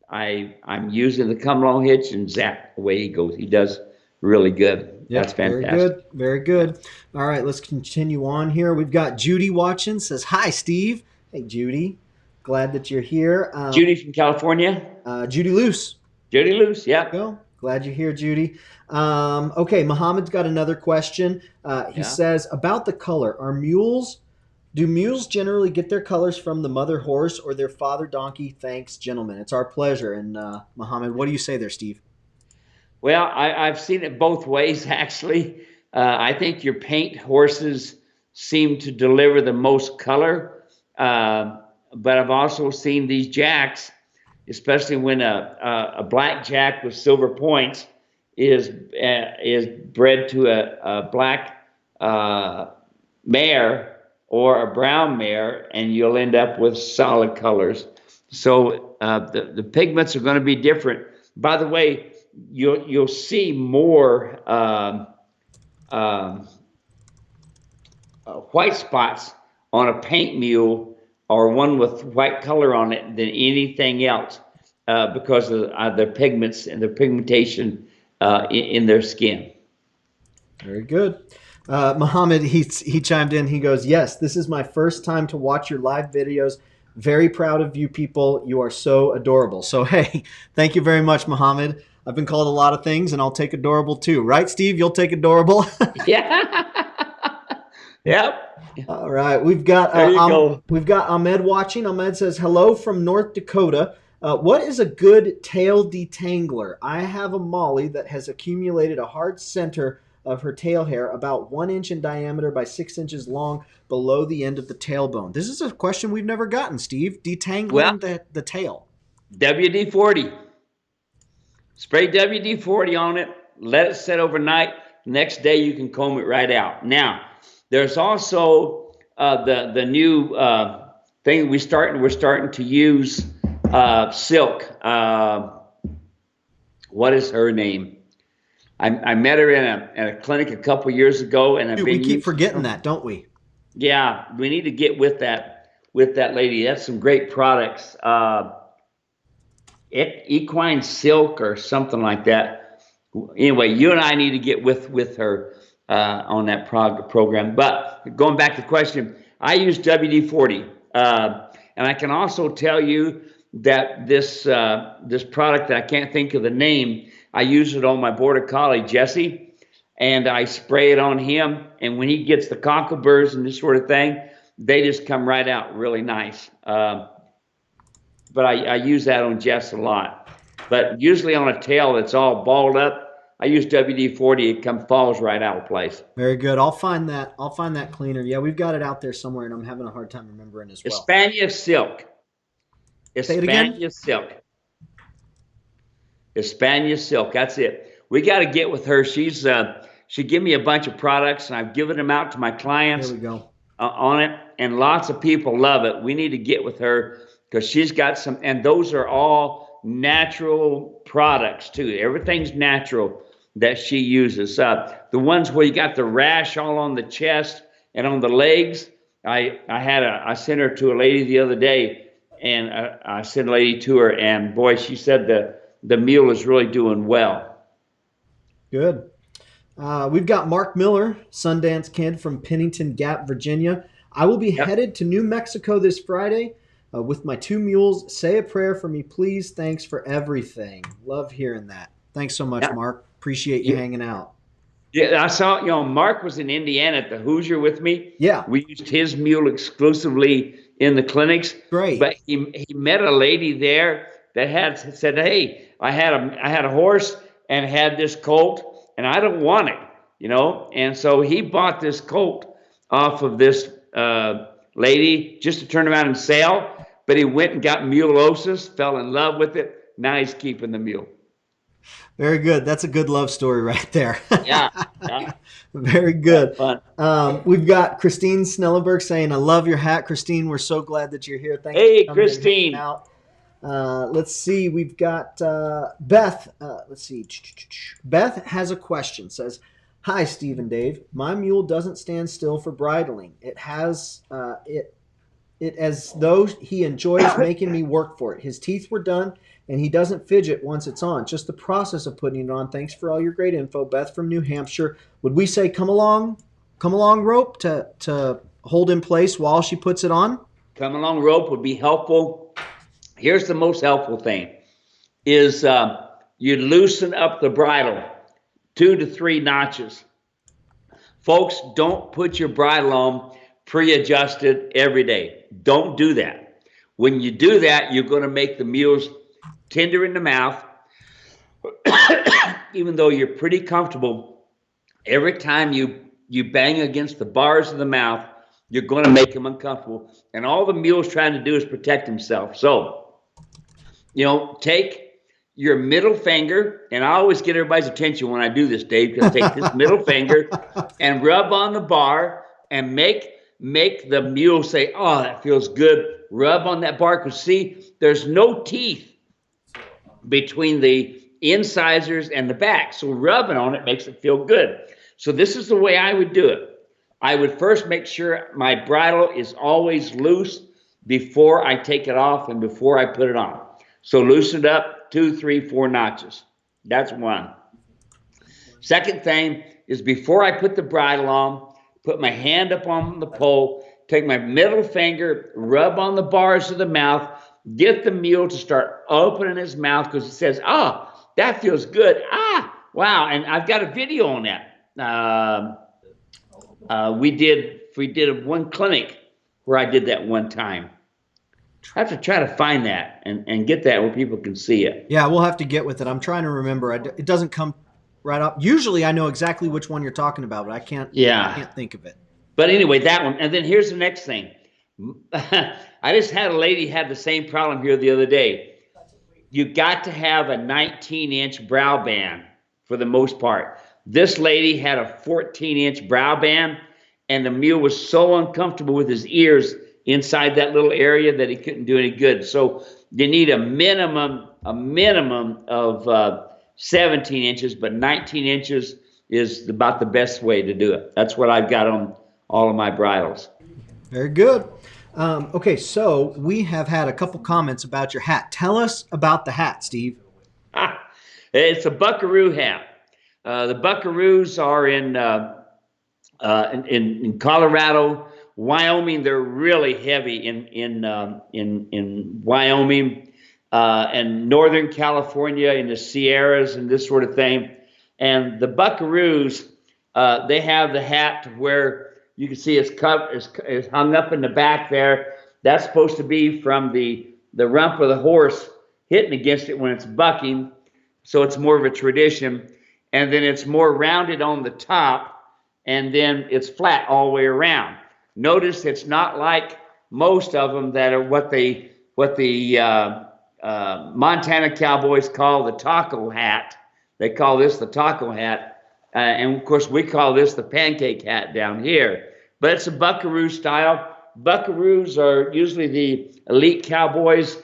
I'm using the come along hitch, and zap, away he goes. He does really good. Yep, that's fantastic. Very good. Very good. All right, let's continue on here. We've got Judy watching. Says, hi, Steve. Hey, Judy. Glad that you're here. Judy from California? Judy Luce. Judy Luce, yeah. Go. Glad you're here, Judy. Okay, Muhammad's got another question. He says, about the color, do mules generally get their colors from the mother horse or their father donkey? Thanks, gentlemen. It's our pleasure. And Muhammad, what do you say there, Steve? Well, I've seen it both ways, actually. I think your paint horses seem to deliver the most color. But I've also seen these jacks, especially when a black jack with silver points is bred to a black mare or a brown mare, and you'll end up with solid colors. So the pigments are going to be different. By the way, you'll see more white spots on a paint mule or one with white color on it than anything else, because of their pigments and their pigmentation in their skin. Very good. Muhammad, he chimed in. He goes, yes, this is my first time to watch your live videos. Very proud of you people. You are so adorable. So, hey, thank you very much, Muhammad. I've been called a lot of things, and I'll take adorable too. Right, Steve? You'll take adorable? Yeah. Yep. All right. We've got we've got Ahmed watching. Ahmed says, hello from North Dakota. What is a good tail detangler? I have a Molly that has accumulated a hard center of her tail hair about 1 inch in diameter by 6 inches long below the end of the tailbone. This is a question we've never gotten, Steve. Detangling the tail. WD-40. Spray WD-40 on it. Let it sit overnight. Next day you can comb it right out. Now, there's also the new thing we're starting to use, silk. What is her name? I met her in a clinic a couple years ago, and we keep forgetting that, don't we? Yeah, we need to get with that lady. That's some great products. Equine silk or something like that. Anyway, you and I need to get with her on that program. But going back to the question, I use WD-40, and I can also tell you that this product that I can't think of the name, I use it on my border collie Jesse, and I spray it on him. And when he gets the cockleburrs and this sort of thing, they just come right out really nice. But I use that on Jess a lot. But usually on a tail that's all balled up, I use WD-40. It falls right out of place. Very good. I'll find that. I'll find that cleaner. Yeah, we've got it out there somewhere, and I'm having a hard time remembering as well. Hispania silk. Say it again. Hispania silk. Hispania silk. That's it. We got to get with her. She gave me a bunch of products, and I've given them out to my clients. There we go. On it, and lots of people love it. We need to get with her because she's got some, and those are all natural products too. Everything's natural that she uses. The ones where you got the rash all on the chest and on the legs, I sent her to a lady the other day, and I sent a lady to her, and boy, she said the mule is really doing well. Good. We've got Mark Miller, Sundance Kid from Pennington Gap, Virginia. I will be headed to New Mexico this Friday with my 2 mules. Say a prayer for me, please. Thanks for everything. Love hearing that. Thanks so much, Mark. Appreciate you hanging out. Yeah, I saw, Mark was in Indiana at the Hoosier with me. Yeah. We used his mule exclusively in the clinics. Great. But he met a lady there that said, hey, I had a horse and had this colt, and I don't want it, And so he bought this colt off of this lady just to turn around and sell. But he went and got mulosis, fell in love with it. Now he's keeping the mule. Very good. That's a good love story right there. Yeah. Very good. Fun. We've got Christine Snellenberg saying, I love your hat. Christine, we're so glad that you're here. Thanks Hey, for coming Christine. out. Let's see. We've got Beth. Let's see. Beth has a question. Says, hi, Steve and Dave. My mule doesn't stand still for bridling. It has it as though he enjoys making me work for it. His teeth were done, and he doesn't fidget once it's on. Just the process of putting it on. Thanks for all your great info. Beth from New Hampshire. Would we say come along rope to hold in place while she puts it on? Come along rope would be helpful. Here's the most helpful thing is you loosen up the bridle 2 to 3 notches. Folks, don't put your bridle on pre-adjusted every day. Don't do that. When you do that, you're going to make the mules tender in the mouth. Even though you're pretty comfortable, every time you bang against the bars of the mouth, you're going to make them uncomfortable. And all the mule's trying to do is protect himself. So, take your middle finger, and I always get everybody's attention when I do this, Dave, because take this middle finger and rub on the bar and make the mule say, oh, that feels good. Rub on that bar, because see, there's no teeth between the incisors and the back. So rubbing on it makes it feel good. So this is the way I would do it. I would first make sure my bridle is always loose before I take it off and before I put it on. So loosen it up 2, 3, 4 notches. That's one. Second thing is before I put the bridle on, put my hand up on the pole, take my middle finger, rub on the bars of the mouth, get the mule to start opening his mouth because it says, oh, that feels good. Ah, wow. And I've got a video on that. We did one clinic where I did that one time. I have to try to find that and get that where people can see it. Yeah, we'll have to get with it. I'm trying to remember. It doesn't come right up. Usually I know exactly which one you're talking about, but I can't think of it. But anyway, that one. And then here's the next thing. I just had a lady have the same problem here the other day. You got to have a 19-inch brow band for the most part. This lady had a 14-inch brow band, and the mule was so uncomfortable with his ears inside that little area that he couldn't do any good. So you need a minimum of 17 inches, but 19 inches is about the best way to do it. That's what I've got on all of my bridles. Very good. Okay, so we have had a couple comments about your hat. Tell us about the hat, Steve. It's a buckaroo hat. The buckaroos are in In Colorado, Wyoming, they're really heavy in Wyoming, and Northern California in the Sierras and this sort of thing. And the buckaroos, they have the hat where you can see it's hung up in the back there. That's supposed to be from the rump of the horse hitting against it when it's bucking. So it's more of a tradition. And then it's more rounded on the top, and then it's flat all the way around. Notice it's not like most of them that are what the Montana cowboys call the taco hat. They call this the taco hat. And of course, we call this the pancake hat down here. But it's a buckaroo style. Buckaroos are usually the elite cowboys.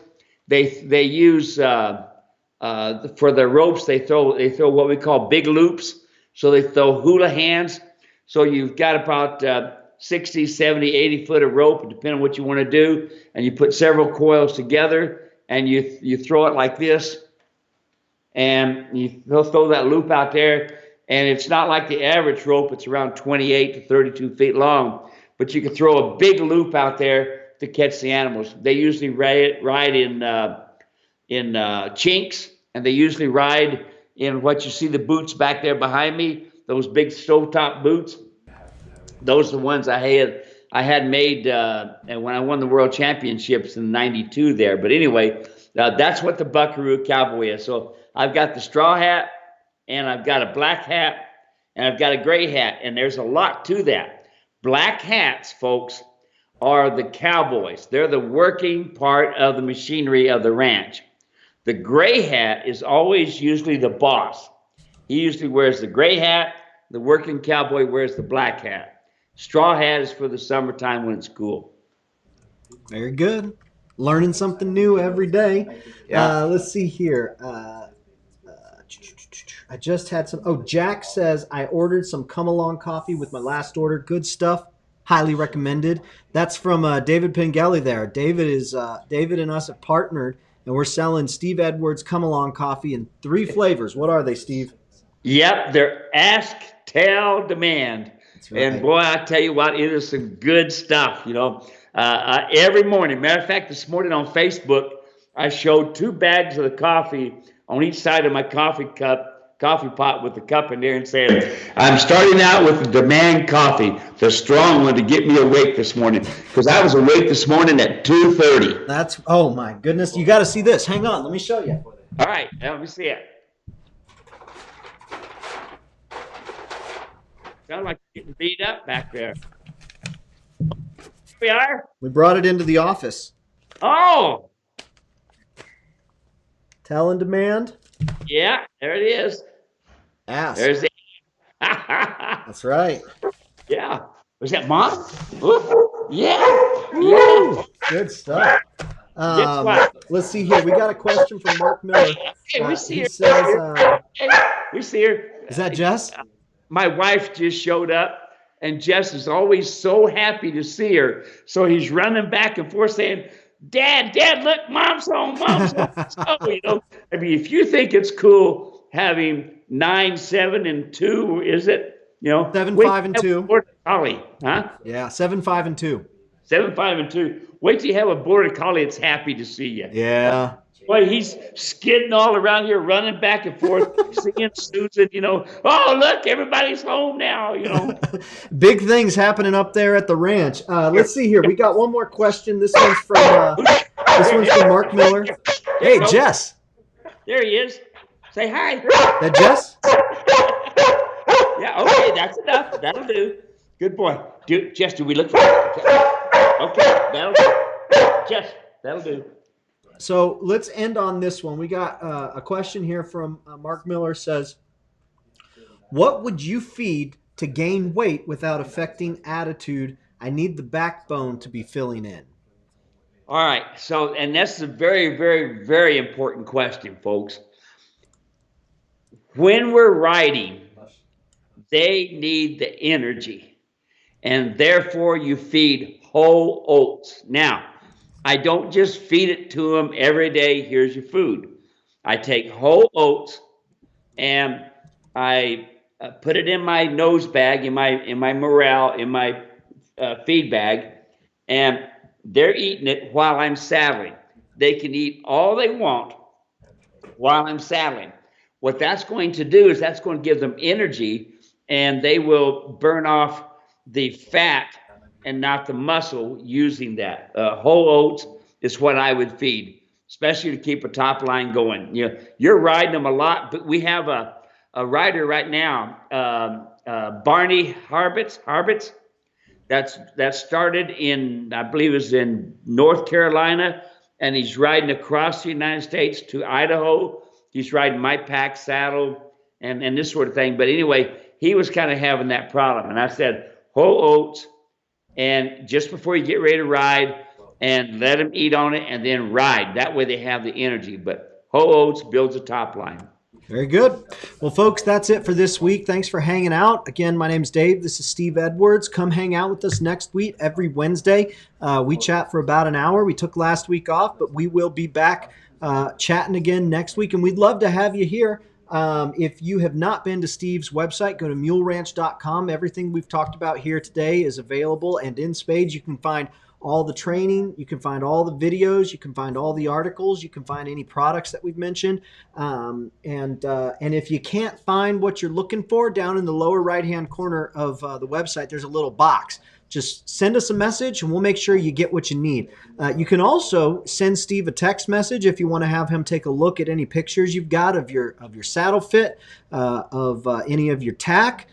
They use for their ropes. They throw what we call big loops. So they throw hula hands. So you've got about 60, 70, 80 foot of rope, depending on what you want to do, and you put several coils together, and you throw it like this, and they'll throw that loop out there. And it's not like the average rope; it's around 28 to 32 feet long. But you can throw a big loop out there to catch the animals. They usually ride in chinks, and they usually ride in what you see the boots back there behind me. Those big stovetop boots. Those are the ones I had made and when I won the world championships in '92 there. But anyway, that's what the buckaroo cowboy is. So I've got the straw hat, and I've got a black hat, and I've got a gray hat, and there's a lot to that. Black hats, folks, are the cowboys. They're the working part of the machinery of the ranch. The gray hat is always usually the boss. He usually wears the gray hat. The working cowboy wears the black hat. Straw hat is for the summertime when it's cool. Very good. Learning something new every day. Yeah. Let's see here. I just had some. Oh, Jack says I ordered some come along coffee with my last order. Good stuff. Highly recommended. That's from David Pengelly there. David and us have partnered, and we're selling Steve Edwards come along coffee in 3 flavors. What are they, Steve? Yep, they're ask, tell, demand. Right. And boy, I tell you what, it is some good stuff. Every morning. Matter of fact, this morning on Facebook, I showed 2 bags of the coffee on each side of my coffee pot with the cup in there, and said, I'm starting out with the demand coffee, the strong one, to get me awake this morning, because I was awake this morning at 2:30. Oh my goodness, you got to see this. Hang on, let me show you. All right, let me see it. Sound like getting beat up back there. Here we are. We brought it into the office. Oh. Tell and demand. Yeah, there it is. Ask. There's it. That's right. Yeah. Was that Mom? Ooh. Yeah. Yeah. Good stuff. Let's see here. We got a question from Mark Miller. Hey, we see her. Says, we see her. Is that Jess? My wife just showed up, and Jess is always so happy to see her. So he's running back and forth saying, Dad, look, Mom's home. So, I mean, if you think it's cool having 9, 7, and 2, is it? 7, 5, and 2. Border collie, huh? Yeah, 7, 5, and 2. 7, 5, and 2. Wait till you have a border collie that's happy to see you. Yeah. Boy, he's skidding all around here, running back and forth, seeing Susan, oh, look, everybody's home now, Big things happening up there at the ranch. Let's see here. We got one more question. This one's from Mark Miller. Hey, Jess. There he is. Say hi. That Jess? Yeah, okay, that's enough. That'll do. Good boy. Jess, do we look for it? Okay, that'll do. Jess, that'll do. So let's end on this one. We got a question here from Mark Miller. Says, what would you feed to gain weight without affecting attitude? I need the backbone to be filling in. All right. So, and that's a very, very, very important question, folks. When we're riding, they need the energy, and therefore you feed whole oats. Now, I don't just feed it to them every day. Here's your food. I take whole oats, and I put it in my nose bag, in my morale, in my feed bag, and they're eating it while I'm saddling. They can eat all they want while I'm saddling. What that's going to do is that's going to give them energy, and they will burn off the fat and not the muscle using that. Whole oats is what I would feed, especially to keep a top line going. You're riding them a lot, but we have a rider right now, Barney Harbits. That started in, I believe it was in North Carolina, and he's riding across the United States to Idaho. He's riding my pack saddle and this sort of thing. But anyway, he was kind of having that problem. And I said, whole oats, and just before you get ready to ride, and let them eat on it and then ride. That way they have the energy. But whole oats builds a top line. Very good. Well, folks, that's it for this week. Thanks for hanging out. Again, my name's Dave. This is Steve Edwards. Come hang out with us next week, every Wednesday. We chat for about an hour. We took last week off, but we will be back chatting again next week, and we'd love to have you here. If you have not been to Steve's website, go to muleranch.com. Everything we've talked about here today is available, and in spades you can find all the training, you can find all the videos, you can find all the articles, you can find any products that we've mentioned. And if you can't find what you're looking for, down in the lower right-hand corner of the website, there's a little box. Just send us a message and we'll make sure you get what you need. You can also send Steve a text message if you want to have him take a look at any pictures you've got of your saddle fit, of any of your tack.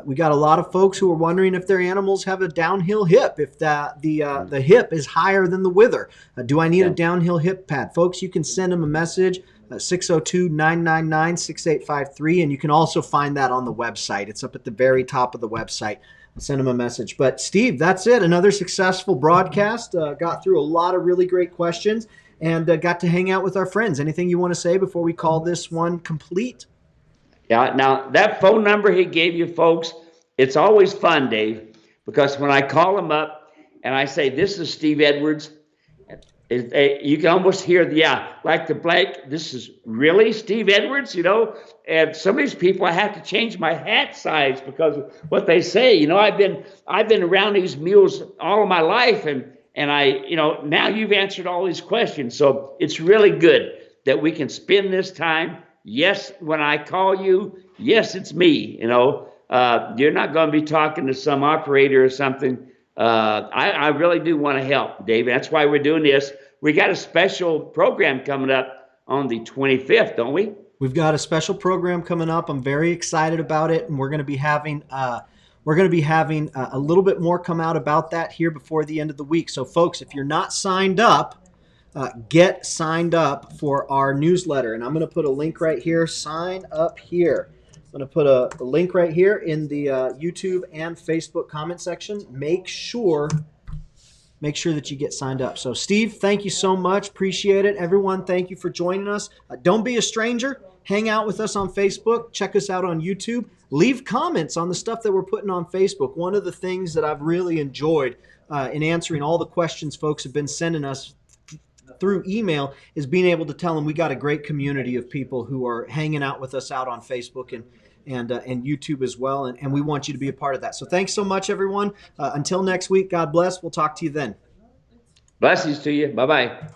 We got a lot of folks who are wondering if their animals have a downhill hip, if the hip is higher than the wither. Do I need a downhill hip pad? Folks, you can send them a message, 602-999-6853, and you can also find that on the website. It's up at the very top of the website. Send them a message. But Steve, that's it. Another successful broadcast. Got through a lot of really great questions and got to hang out with our friends. Anything you want to say before we call this one complete? Yeah, now that phone number he gave you, folks, it's always fun, Dave, because when I call him up and I say, this is Steve Edwards, you can almost hear like the blank, this is really Steve Edwards, and some of these people, I have to change my hat size because of what they say. I've been around these mules all of my life, and I, now you've answered all these questions. So it's really good that we can spend this time. Yes, when I call you, yes, it's me. You're not going to be talking to some operator or something. I really do want to help, Dave. That's why we're doing this. We got a special program coming up on the 25th, don't we? We've got a special program coming up. I'm very excited about it, and we're going to be having a little bit more come out about that here before the end of the week. So, folks, if you're not signed up, get signed up for our newsletter, and I'm going to put a link right here. Sign up here. I'm going to put a link right here in the YouTube and Facebook comment section. Make sure that you get signed up. So, Steve, thank you so much. Appreciate it. Everyone, thank you for joining us. Don't be a stranger. Hang out with us on Facebook. Check us out on YouTube. Leave comments on the stuff that we're putting on Facebook. One of the things that I've really enjoyed in answering all the questions folks have been sending us through email is being able to tell them we got a great community of people who are hanging out with us out on Facebook and YouTube as well, and we want you to be a part of that. So thanks so much, everyone. Until next week, God bless. We'll talk to you then. Blessings to you. Bye-bye.